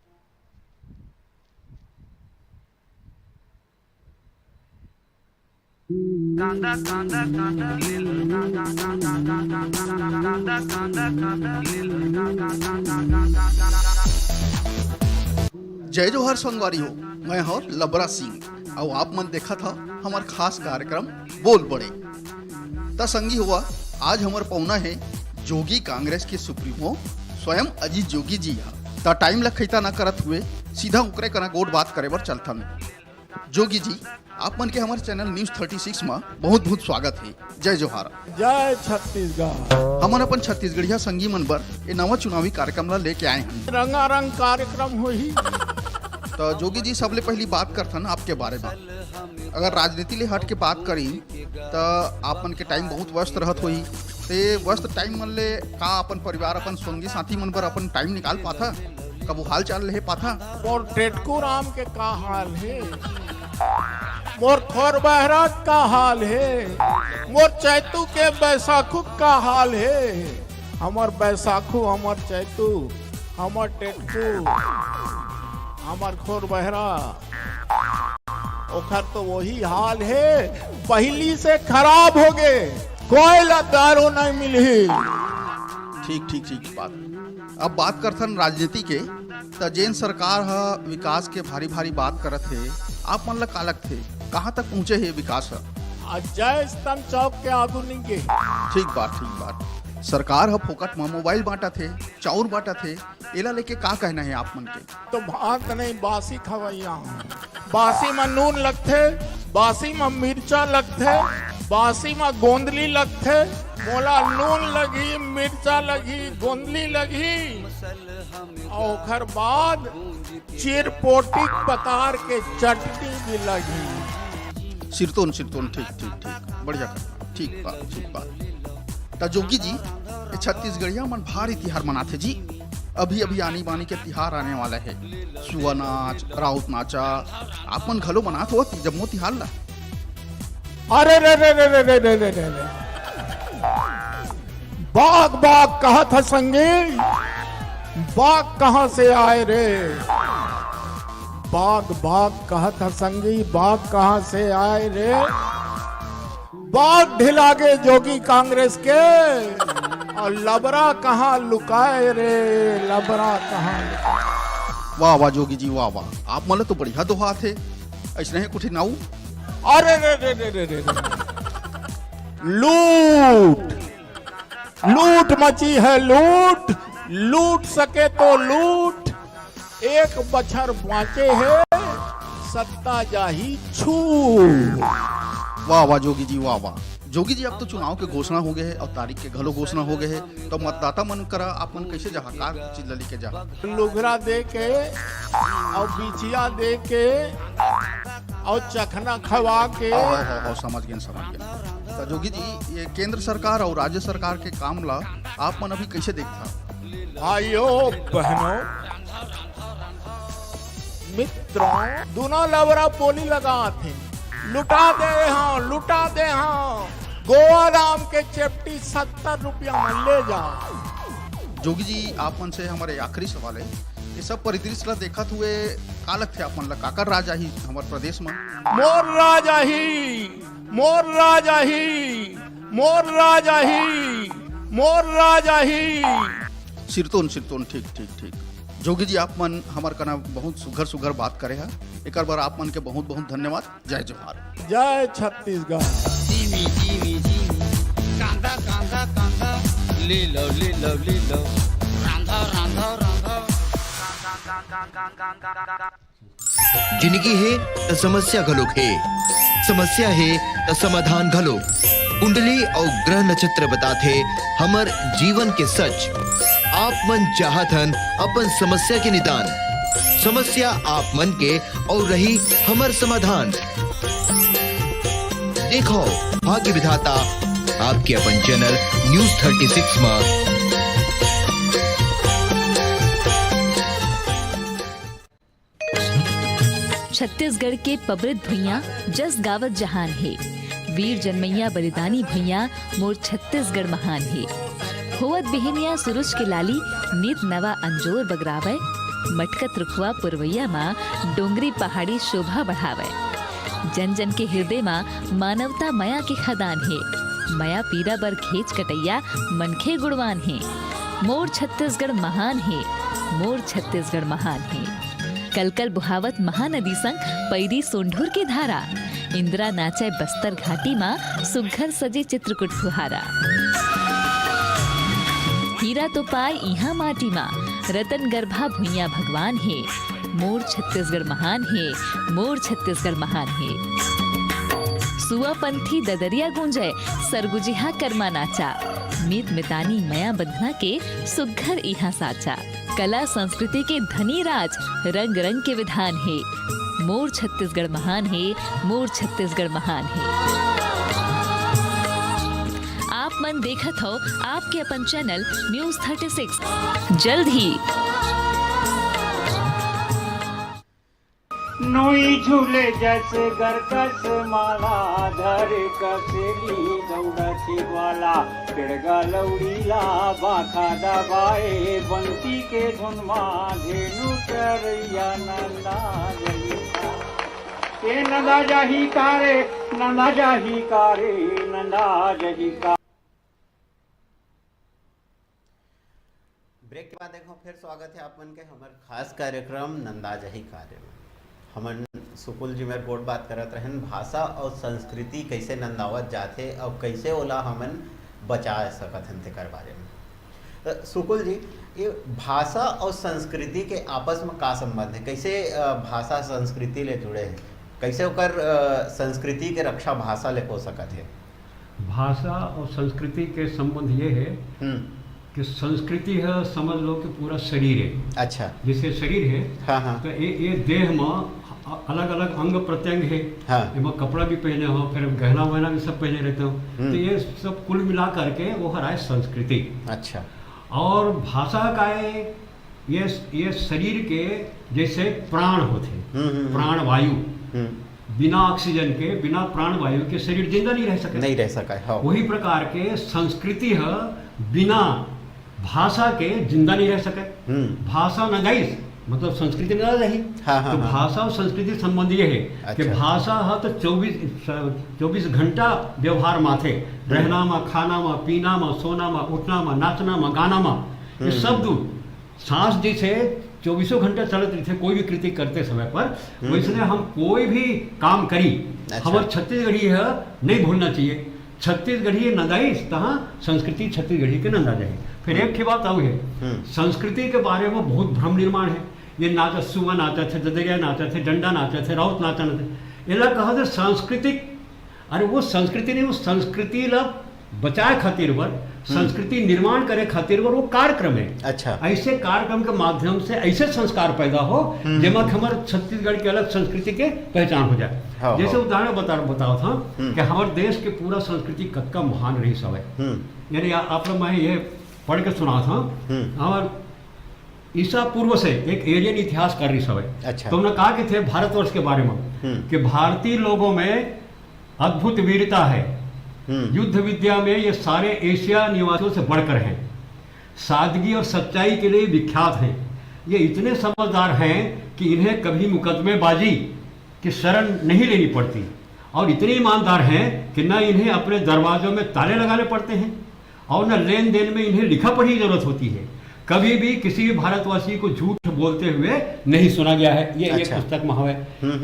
जय जोहर संगवारी हो, मैं हूँ लबरा सिंह और आप मन देखा था हमार खास कार्यक्रम बोल बड़े। ता संगी हुआ आज हमार पौना है जोगी कांग्रेस के सुप्रीमो स्वयं अजीत जोगी जी है। ता टाइम लखैता ना करत हुए सीधा उकरे कना गोट बात करे बर चलता मैं। जोगी जी आप मन के हमारे चैनल न्यूज़ 36 में बहुत बहुत स्वागत है। जय जोहार। जय छत्तीसगढ़। हमन अपन छत्तीसगढ़िया संगी मन बर ये नवा चुनावी कार्यक्रम ला लेके आए हैं। रंगारंग कार्यक्रम हुई। तो जोगी जी सबले पहली बात करथन आपके बारे में। अगर राजनीति ले हट के बात करी तो आप मन के टाइम बहुत व्यस्त रहत होई, ते व्यस्त टाइम मन ले का अपन परिवार अपन संगी साथी मन पर अपन टाइम निकाल पाथा, कबू हाल चाल ले पाथा? और टेटकू राम के का हाल है, मोर खोर बहरात का हाल है, मोर चैतू के बैसाखू का हाल है। हमर बैसाखू हमर चैतू हमर टेटकू हमर खोर बहरा ओखर तो वही हाल है, पहली से खराब हो गए, कोई दारू नहीं मिली। ठीक ठीक ठीक बात। अब बात करथन राजनीति के, तो जैन सरकार है विकास के भारी भारी बात करत है, आप मन ला का लगथे कहाँ तक पहुँचे है विकास है? जय स्तंभ चौक के आगू नहीं के। ठीक बात। सरकार है फोकट में मोबाइल बांटा थे, चाउर बांटा थे, एला लेके का कहना है आप मन के? तो भात नहीं बासी खवैया, बासी में नून लगथे, बासी में मिर्चा लगथे, बासी में गोंदली लगथे। मोला नून लगी, मिर्चा लगी, गोंदली लगी और ओखर बाद चिरपोटी पतार के चटनी भी लगी। सिरतोन ठीक बढ़िया करना। ठीक बात। तो जोगी जी छत्तीसगढ़िया मन भारी तिहार मनाते जी। अभी आनी बानी के तिहार आने वाला है, सुआ नाच, राउत नाचा, आप मन घलो मनात हो जम्मो तिहार ला? अरे रे बाग कहा था संगी, बाग कहाँ से आए रे? बाग कहा था संगी, बाग कहाँ से आए रे? बाग ढिलागे जोगी कांग्रेस के और लबरा कहाँ लुकाए रे? लबरा कहाँ लुकाए? वाह जोगी जी वाह, आप मतलब तो बढ़िया दोहा थे, ऐसे नहीं कुछ नाऊ। अरे रे लूट मची है, लूट सके तो लूट, एक बछर बाँचे है सत्ता जाही छूट। वाह जोगी जी वाह। जोगी जी अब तो चुनाव के घोषणा हो गए है और तारीख के घलो घोषणा हो गए है, तो मतदाता मन करा आप मन कैसे जहाँ का चीज लेके जा? लुघरा दे के और बिछिया दे के और चखना खवा के। समझ गए। तो जोगी जी ये केंद्र सरकार और राज्य सरकार के काम ला आप मन अभी कैसे देखता? भाइयों बहनों मित्रों, दोनों लवरा बोली लगा थे, लुटा दे हाँ, गोवा गांव के चेपटी 70 रुपया में ले जाओ। जोगी जी आप मन से हमारे आखिरी सवाल है, ये सब परिदृश्य ला देखत हुए का लगथे आप मन ला काकर राजा ही हमारे प्रदेश में? मोर राजा ही, मोर राजा ही, मोर राजा ही, मोर राजा ही। सिरतोन सिरतोन, ठीक ठीक ठीक। जोगी जी आप मन हमार कना बहुत सुघर सुघर बात करे है, एक बार आप मन के बहुत बहुत धन्यवाद। जय जोहार। जय छत्तीसगढ़। जीवी जीवी जीवी कांदा कांदा कांदा ले लो ले लो ले लो रांधा रांधा रांधा। जिंदगी है तो समस्या घलोक है, समस्या है तो समाधान घलोक। कुंडली और ग्रह नक्षत्र बताते हमर जीवन के सच। आप मन चाहत हन अपन समस्या के निदान, समस्या आप मन के और रही हमर समाधान। देखो भाग्य विधाता आपके अपन चैनल न्यूज 36 में। छत्तीसगढ़ के पबृत भुइयां जस गावत जहान है। वीर जन्मैया बलिदानी भुइयां मोर छत्तीसगढ़ महान है। होवत बिहनिया सुरुज के लाली नीत नवा अंजोर बगरावे। मटकत रुखवा पुरवैया माँ डोंगरी पहाड़ी शोभा बढ़ावे। जन जन के हृदय माँ मानवता मया के खदान है। मया पीरा बर खेच कटैया मनखे गुणवान है। मोर छत्तीसगढ़ महान है, मोर छत्तीसगढ़ महान है। कलकल बुहावत महानदी संग पैरी सोंढूर के धारा। इंदिरा नाचे बस्तर घाटी माँ सुघर सजे चित्रकूट फुहारा। हीरा तो पाए इहाँ माटी माँ रतन गर्भा भुइयां भगवान है। मोर छत्तीसगढ़ महान है, मोर छत्तीसगढ़ महान है। सुआ पंथी ददरिया गूंजे सरगुजिहा कर्मा नाचा। मीत मितानी मया बंधना के सुघर इहा साचा। कला संस्कृति के धनी राज रंग रंग के विधान है। मोर छत्तीसगढ़ महान है, मोर छत्तीसगढ़ महान है। आप मन देखत हो आपके अपन चैनल न्यूज 36। जल्द ही नोई झूले जैसे गरकस माला धर कसेली दौड़ती वाला पिड़गा लौड़ीला बाखा दबाए बंसी के धुनमा धेनु चरैया नंदा जहिका के नंदा जाही कारे नंदा जाही कारे नंदा जहिका। ब्रेक के बाद देखो फिर स्वागत है आप मन के हमारे खास कार्यक्रम नंदा जही कार्य में। हमन सुकुल जी मेरे बोर्ड बात करत रहन भाषा और संस्कृति कैसे नंदावत जाते और कैसे ओला हमन बचा सकत हन तेकर बारे में। सुकुल जी ये भाषा और संस्कृति के आपस में का संबंध है, कैसे भाषा संस्कृति ले जुड़े हैं, कैसे ओकर संस्कृति के रक्षा भाषा ले हो सकत है? भाषा और संस्कृति के संबंध ये है कि संस्कृति है समझ लो कि पूरा शरीर है। अच्छा, जैसे शरीर है हाँ हाँ। तो ये देह में अलग अलग अंग प्रत्यंग है हाँ। इमा कपड़ा भी पहने हो, फिर गहना वहना भी सब पहने रहते हो, तो ये सब कुल मिला करके वो हराए संस्कृति। अच्छा, और भाषा का ये शरीर के जैसे प्राण होते, प्राण वायु, बिना ऑक्सीजन के बिना प्राण वायु के शरीर जिंदा नहीं रह सका हाँ। वही प्रकार के संस्कृति है बिना भाषा के जिंदा नहीं रह सके। भाषा न गई मतलब संस्कृति न रही हाँ, तो हाँ, भाषा और संस्कृति संबंध ये है अच्छा। कि भाषा है तो 24 घंटा व्यवहार माथे रहना में, खाना में, पीना में, सोना में, उठना में, नाचना में, गाना में, ये सब सांस जैसे 24 घंटा चलते रहते कोई भी कृति करते समय पर, वैसे हम कोई भी काम करी अच्छा। हमारे छत्तीसगढ़ी है नहीं भूलना चाहिए। छत्तीसगढ़ी नंदाई तहाँ संस्कृति छत्तीसगढ़ी के नंदा जाए। फिर एक की बात और है संस्कृति के बारे में बहुत भ्रम निर्माण है। ये नाचा सुआ नाचा थे, ददरिया नाचा थे, डंडा नाचा थे, राउत नाचा थे, ये कहा थे सांस्कृतिक। अरे वो संस्कृति नहीं, वो संस्कृति ला बचाए खातिर वर संस्कृति निर्माण करे खातिर वर वो कार्यक्रम है। अच्छा, ऐसे कार्यक्रम के माध्यम से ऐसे संस्कार पैदा हो जेमा हमारे छत्तीसगढ़ की अलग संस्कृति के पहचान हो जाए। जैसे उदाहरण बताओ था कि हमारे देश के पूरा संस्कृति कतका महान रही सब है। यानी आप लोग मैं ये पढ़ के सुना था और ईसा पूर्व से एक एरियन इतिहास कर रही सब है। अच्छा, तुमने कहा कि थे भारतवर्ष के बारे में कि भारतीय लोगों में अद्भुत वीरता है, युद्ध विद्या में ये सारे एशिया निवासियों से बढ़कर हैं, सादगी और सच्चाई के लिए विख्यात हैं। ये इतने समझदार हैं कि इन्हें कभी मुकदमेबाजी की शरण नहीं लेनी पड़ती, और इतने ईमानदार हैं कि न इन्हें अपने दरवाजों में ताले लगाने पड़ते हैं और न लेन देन में इन्हें लिखा पढ़ी जरूरत होती है। कभी भी किसी भी भारतवासी को झूठ बोलते हुए नहीं सुना गया है। ये एक पुस्तक में है,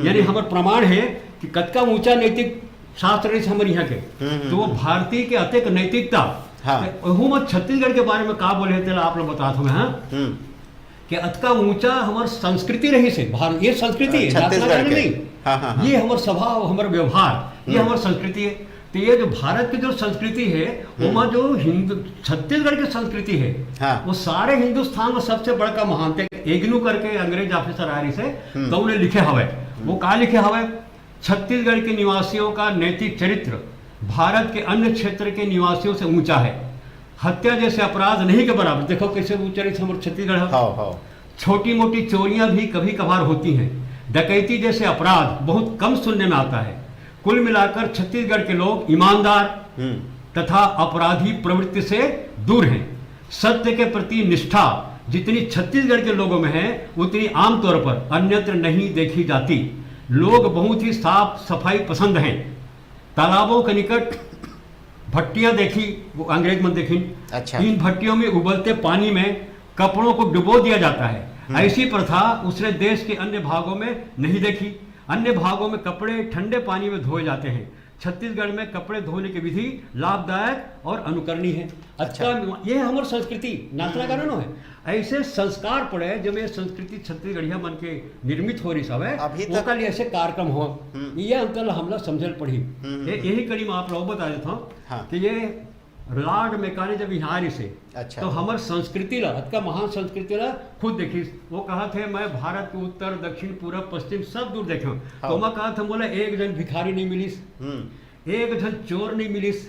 यानी हमारे प्रमाण है कि कतका ऊंचा नैतिक शास्त्र हमारे यहाँ के, तो वो भारतीय के अतिक नैतिकता। हम छत्तीसगढ़ के बारे में कहा बोले थे आप लोग बता दो मैं कि अतका ऊंचा हमार संस्कृति रही से भारत, ये संस्कृति है नहीं, ये हमार स्वभाव, हमारा व्यवहार, ये हमार संस्कृति है। तो ये जो भारत की जो संस्कृति है वो जो हिंदू छत्तीसगढ़ की संस्कृति है, वो सारे हिंदुस्तान में सबसे बड़का महान थे। एग्नू करके अंग्रेज ऑफिसर आ रही से तो उन्हें लिखे हवे, वो कहा लिखे हवे, छत्तीसगढ़ के निवासियों का नैतिक चरित्र भारत के अन्य क्षेत्र के निवासियों से ऊंचा है। हत्या जैसे अपराध नहीं के बराबर। देखो कैसे चरित्र हमारे छत्तीसगढ़ है। छोटी मोटी चोरियां भी कभी कभार होती हैं, डकैती जैसे अपराध बहुत कम सुनने में आता है। कुल मिलाकर छत्तीसगढ़ के लोग ईमानदार तथा अपराधी प्रवृत्ति से दूर हैं। सत्य के प्रति निष्ठा जितनी छत्तीसगढ़ के लोगों में है उतनी आमतौर पर अन्यत्र नहीं देखी जाती। लोग बहुत ही साफ सफाई पसंद हैं। तालाबों के निकट भट्टियां देखी, वो अंग्रेज में देखी। इन भट्टियों में उबलते पानी में कपड़ों को डुबो दिया जाता है। ऐसी प्रथा उसने देश के अन्य भागों में नहीं देखी। अन्य भागों में कपड़े ठंडे पानी में धोए जाते हैं। छत्तीसगढ़ में कपड़े धोने की विधि लाभदायक और अनुकरणीय है। अच्छा, ये हमारी संस्कृति नाचना कारण है। ऐसे संस्कार पड़े जब ये संस्कृति छत्तीसगढ़िया मन के निर्मित हो रही सब है, अभी तक लिए ऐसे कार्यक्रम हो, ये अंतर हमला समझल पड़ी। यही कड़ी में आप लोग बता देता हूँ कि ये लॉर्ड मैकाले जब यहाँ रही से, तो हमार संस्कृति ला का महान संस्कृति ला खुद देखी। वो कहा थे मैं भारत के उत्तर दक्षिण पूर्व पश्चिम सब दूर देखे, तो मैं कहा था बोला एक जन भिखारी नहीं मिलिस, एक जन चोर नहीं मिलिस,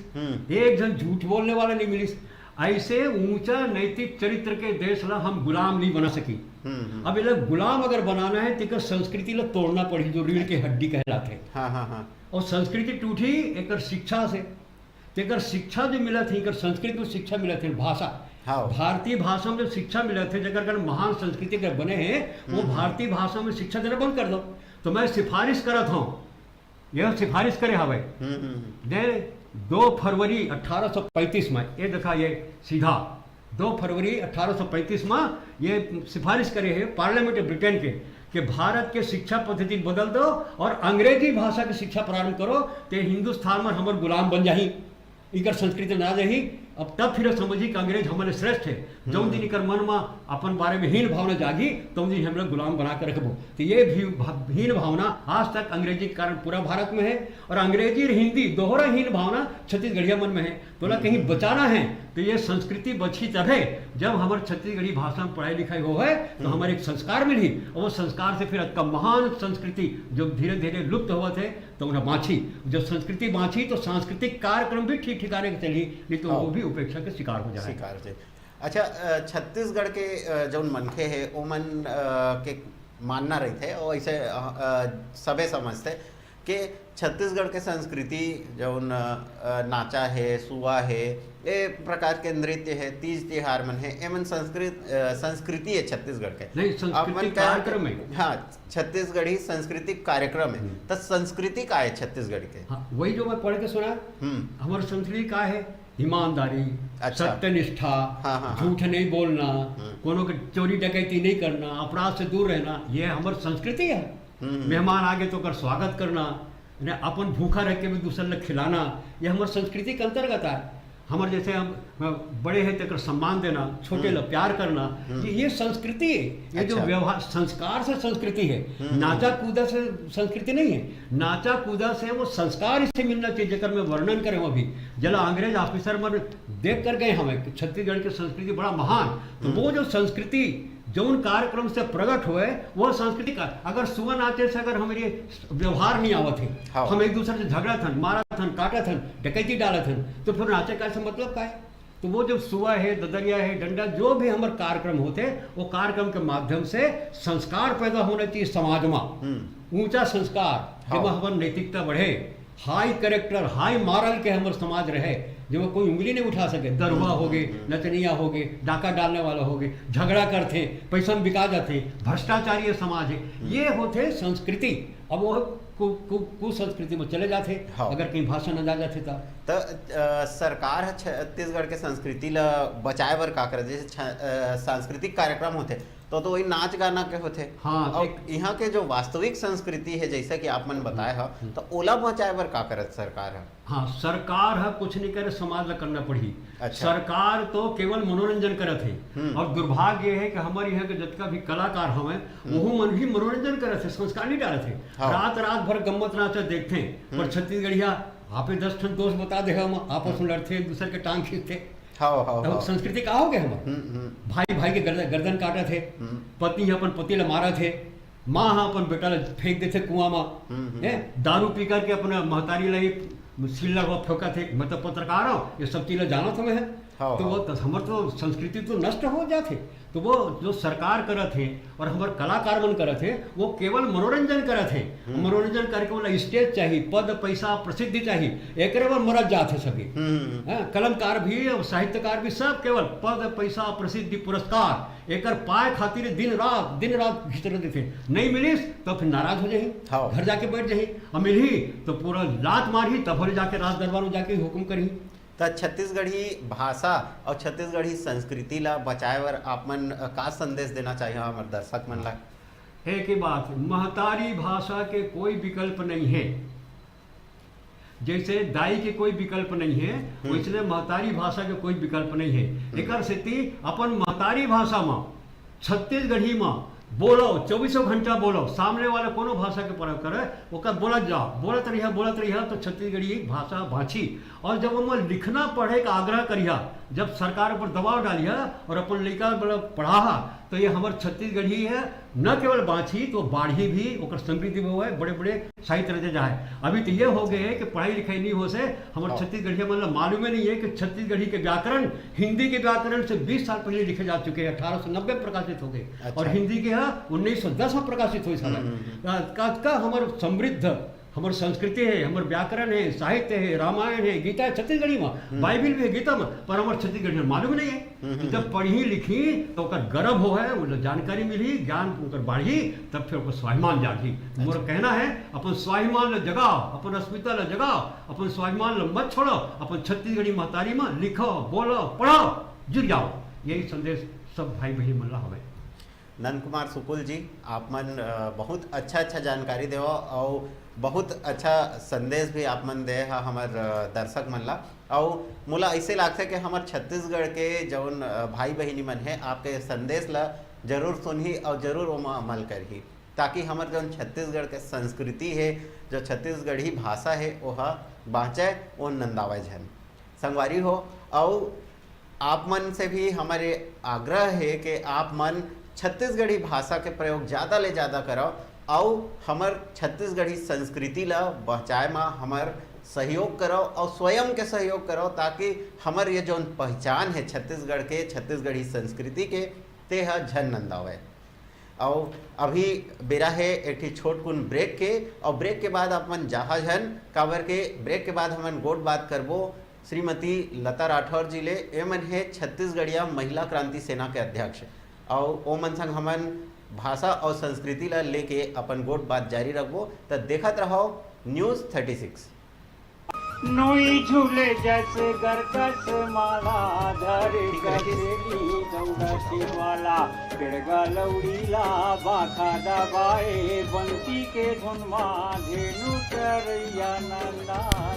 एक जन झूठ बोलने वाला नहीं मिलिस। ऐसे ऊंचा नैतिक चरित्र के देश ला हम गुलाम नहीं बना सकी। अब ये गुलाम अगर बनाना है तो संस्कृति ला तोड़ना पड़ी, जो रीढ़ के हड्डी कहलाते। और संस्कृति टूटी एक शिक्षा से, तेकर शिक्षा जो मिला थी, संस्कृत में शिक्षा मिला थी, भाषा, भारतीय भाषा में जो शिक्षा मिला थे, जगह महान संस्कृति के बने हैं वो भारतीय भाषा में शिक्षा देना बंद कर दो। तो मैं सिफारिश करत हूँ, यह सिफारिश करे हवे दे 2 फरवरी 1835 में, ये देखा ये सीधा 2 फरवरी 1835 में ये सिफारिश करे है पार्लियामेंट ब्रिटेन के कि भारत के शिक्षा पद्धति बदल दो और अंग्रेजी भाषा की शिक्षा प्रारंभ करो, तो हिंदुस्तान में हमारे गुलाम बन जाही, इकर संस्कृति ना रही। अब तब फिर समझी कि अंग्रेज हमारे श्रेष्ठ है। जौन दिन इकर मन में अपन बारे में हीन भावना जागी तो दिन हम लोग गुलाम बना कर रखबो। तो ये हीन भावना आज तक अंग्रेजी के कारण पूरा भारत में है, और अंग्रेजी और हिंदी दोहरा हीन भावना छत्तीसगढ़िया मन में है। तो कहीं बचाना है तो ये संस्कृति बची तब है जब हमारे छत्तीसगढ़ी भाषा में पढ़ाई लिखाई हो है, तो हमारे एक संस्कार मिली, और वो संस्कार से फिर का महान संस्कृति जो धीरे धीरे लुप्त हुआ थे तो उन्हें बाँची। जब संस्कृति बाँची तो सांस्कृतिक कार्यक्रम भी ठीक ठिकाने के चली, नहीं तो वो भी उपेक्षा के शिकार हो जाए। अच्छा, छत्तीसगढ़ के जो मनखे है वो मन के मानना रही थे, और ऐसे सबे समझते कि छत्तीसगढ़ के संस्कृति जो नाचा है, सुआ है, ये प्रकार के नृत्य है, तीज त्योहार मन है, एमन संस्कृति है छत्तीसगढ़ के। नहीं, सांस्कृतिक कार्यक्रम है। हाँ, छत्तीसगढ़ी सांस्कृतिक कार्यक्रम है। तो संस्कृति का है छत्तीसगढ़ के? हाँ, वही जो मैं पढ़ के सुना, हमारी संस्कृति का है ईमानदारी, सत्यनिष्ठा, झूठ नहीं बोलना, कोनो के चोरी डकैती नहीं करना, अपराध से दूर रहना, ये हमारी संस्कृति है। मेहमान आगे तो कर स्वागत करना, अपन भूखा रह के भी दूसरे लोग खिलाना, ये हमारे संस्कृति के अंतर्गत है। हमारे जैसे हम बड़े हैं तो सम्मान देना, छोटे लोग प्यार करना, ये संस्कृति है। ये जो व्यवहार संस्कार से संस्कृति है, नाचा कूदा से संस्कृति नहीं है। नाचा कूदा से वो संस्कार इससे मिलना चाहिए, जकर मैं वर्णन करें अभी जला अंग्रेज ऑफिसर मन देख कर गए हमें छत्तीसगढ़ की संस्कृति बड़ा महान। तो वो जो संस्कृति जो उन कार्यक्रम से प्रकट हुए वह संस्कृति का, अगर सुबह नाचे से अगर हमारे व्यवहार नहीं आवत है, हम एक दूसरे से झगड़ा थन, मारा थन, काटा थन, डकैती डाला थन, तो फिर नाचे का मतलब का है? तो वो जो सुबह है, ददरिया है, डंडा, जो भी हमारे कार्यक्रम होते वो कार्यक्रम के माध्यम से संस्कार पैदा होना चाहिए समाज में, ऊंचा संस्कार, जब हमारी नैतिकता बढ़े, हाई कैरेक्टर हाई मॉरल के हमर समाज रहे, जो कोई उंगली नहीं उठा सके। दरुआ हो गए, नचनिया हो गए, डाका डालने वाला हो गए, झगड़ा करते, पैसा में बिका जाते, भ्रष्टाचारी समाज है, ये होते संस्कृति। अब वो कुसंस्कृति में चले जाते, अगर कहीं भाषा न जा जाते तो सरकार छत्तीसगढ़ के संस्कृति ला बचाए बर का करे, जैसे सांस्कृतिक कार्यक्रम होते तो वही नाच गाना के होते। हाँ, और यहाँ के जो वास्तविक संस्कृति है जैसा कि आप मन बताए हो, तो ओला बचाए बर का करत सरकार है? हाँ, सरकार है कुछ नहीं करे, समाज ला करना पड़ी। अच्छा। सरकार तो केवल मनोरंजन करत है, और दुर्भाग्य ये है कि हमारे यहाँ के जितना भी कलाकार हमें वो मन भी मनोरंजन करत है, संस्कार नहीं डालत है। रात रात भर गम्मत नाचा देखते हैं, पर छत्तीसगढ़िया आप 10 ठन दोस्त बता दे, हम आपस में लड़ते, एक दूसरे के टांग खींचते। तो संस्कृति का हो गए हम, भाई भाई के गर्दन काटे थे, पति अपन पति ला मारा थे, माँ अपन बेटा ला फेंक देते कुआं में, दारू पी करके अपना महतारी ला सिल्ला हुआ फेंका थे। मतलब पत्रकार हो, ये सब चीज़ें जाना तुम्हें है, तो वो हमारे तो संस्कृति तो नष्ट हो जाते। तो वो जो सरकार करत है और हमारे कलाकार मन करत है, वो केवल मनोरंजन करत है। मनोरंजन करके वाला स्टेज चाहिए, पद पैसा प्रसिद्धि चाहिए, एक मरत जाते सभी। कलमकार भी और साहित्यकार भी सब केवल पद पैसा प्रसिद्धि पुरस्कार एक पाए खातिर दिन रात घिचर देते। नहीं मिली तो फिर नाराज हो जाही, घर जाके बैठ जाही, और मिली तो पूरा लात मारी, तब जाके राज दरबार में जाके हुक्म करी। तो छत्तीसगढ़ी भाषा और छत्तीसगढ़ी संस्कृति ला बचाए बर आप मन का संदेश देना चाहिए हमारे दर्शक मन ला? एक ही बात, महतारी भाषा के कोई विकल्प नहीं है। जैसे दाई के कोई विकल्प नहीं है, वैसे महतारी भाषा के कोई विकल्प नहीं है। एक स्थिति अपन महतारी भाषा में छत्तीसगढ़ी में बोलो, 24 घंटा बोलो, सामने वाला कोनो भाषा के प्रयोग करे, ओकर बोलत जाओ, बोलत रहिया तो छत्तीसगढ़ी भाषा बाँची। और जब हम लिखना पढ़े का आग्रह करिया, जब सरकार पर दबाव डालिया और अपन लड़का पढ़ा, तो ये हमारे छत्तीसगढ़ी है, न केवल बाँची तो बाढ़ी भी, और समृद्धि भी है, बड़े बड़े साहित्य रचे जाए। अभी तो ये हो गए कि पढ़ाई लिखाई नहीं हो से हमारे छत्तीसगढ़ी मतलब मालूम ही नहीं है कि छत्तीसगढ़ी के व्याकरण हिंदी के व्याकरण से 20 साल पहले लिखे जा चुके हैं, 1890 प्रकाशित हो गए। और हिंदी के 1910 में प्रकाशित हुई का हमारे समृद्ध हमारी संस्कृति है, हमारे व्याकरण है, साहित्य है, रामायण है, गीता है छत्तीसगढ़ी में, बाइबिल भी है गीता में, पर हमारे छत्तीसगढ़ी में मालूम नहीं है। जब पढ़ी लिखी तो गर्व हो है, वो जानकारी मिली, ज्ञान बढ़ी, तब फिर स्वाभिमान जागी। मोर कहना है अपन स्वाभिमान जगाओ, अपन अस्मिता ल जगाओ, अपन स्वाभिमान मत छोड़ो, अपन छत्तीसगढ़ी महतारी में लिखो, बोलो, पढ़ो, जुड़ जाओ। यही संदेश सब भाई बहन मन ला हवे। नंद कुमार सुकुल जी, आप मन बहुत अच्छा जानकारी देव और बहुत अच्छा संदेश भी आप मन दे हमार दर्शक मन ला। और मोला ऐसे लगता है कि हमार छत्तीसगढ़ के जौन भाई बहनी मन है आपके संदेश ला जरूर सुनही और जरूर ओमा अमल करही, ताकि हमार जौन छत्तीसगढ़ के संस्कृति है, जो छत्तीसगढ़ी भाषा है, वह बाँचे, वो नंदावे झन संगवारी हो। और आप मन से भी हमारे आग्रह है कि आप मन छत्तीसगढ़ी भाषा के प्रयोग ज़्यादा ले ज़्यादा करो और हमार छत्तीसगढ़ी संस्कृति ला बचाए में हमार सहयोग करो और स्वयं के सहयोग करो, ताकि हमार ये जो पहचान है छत्तीसगढ़ के, छत्तीसगढ़ी संस्कृति के, ते ह झन नंदावे। और अभी बेरा है एक छोट कुन ब्रेक के, और ब्रेक के बाद अपन जहाँ झन काबर के ब्रेक के बाद हमन गोट बात करबो श्रीमती लता राठौर जी ले। एमन है छत्तीसगढ़िया महिला क्रांति सेना के अध्यक्ष, और ओमन संग हमन भाषा और संस्कृति ला लेके अपन गोट बात जारी रखबो। तो देखत रहो न्यूज़ 36। नोई झूले जैसे गरकस माला धर कसेली दौड़ती वाला पिड़गा लौड़ीला बाखा दबाए बंसी के धुन मा धेनु चरैया नंदा।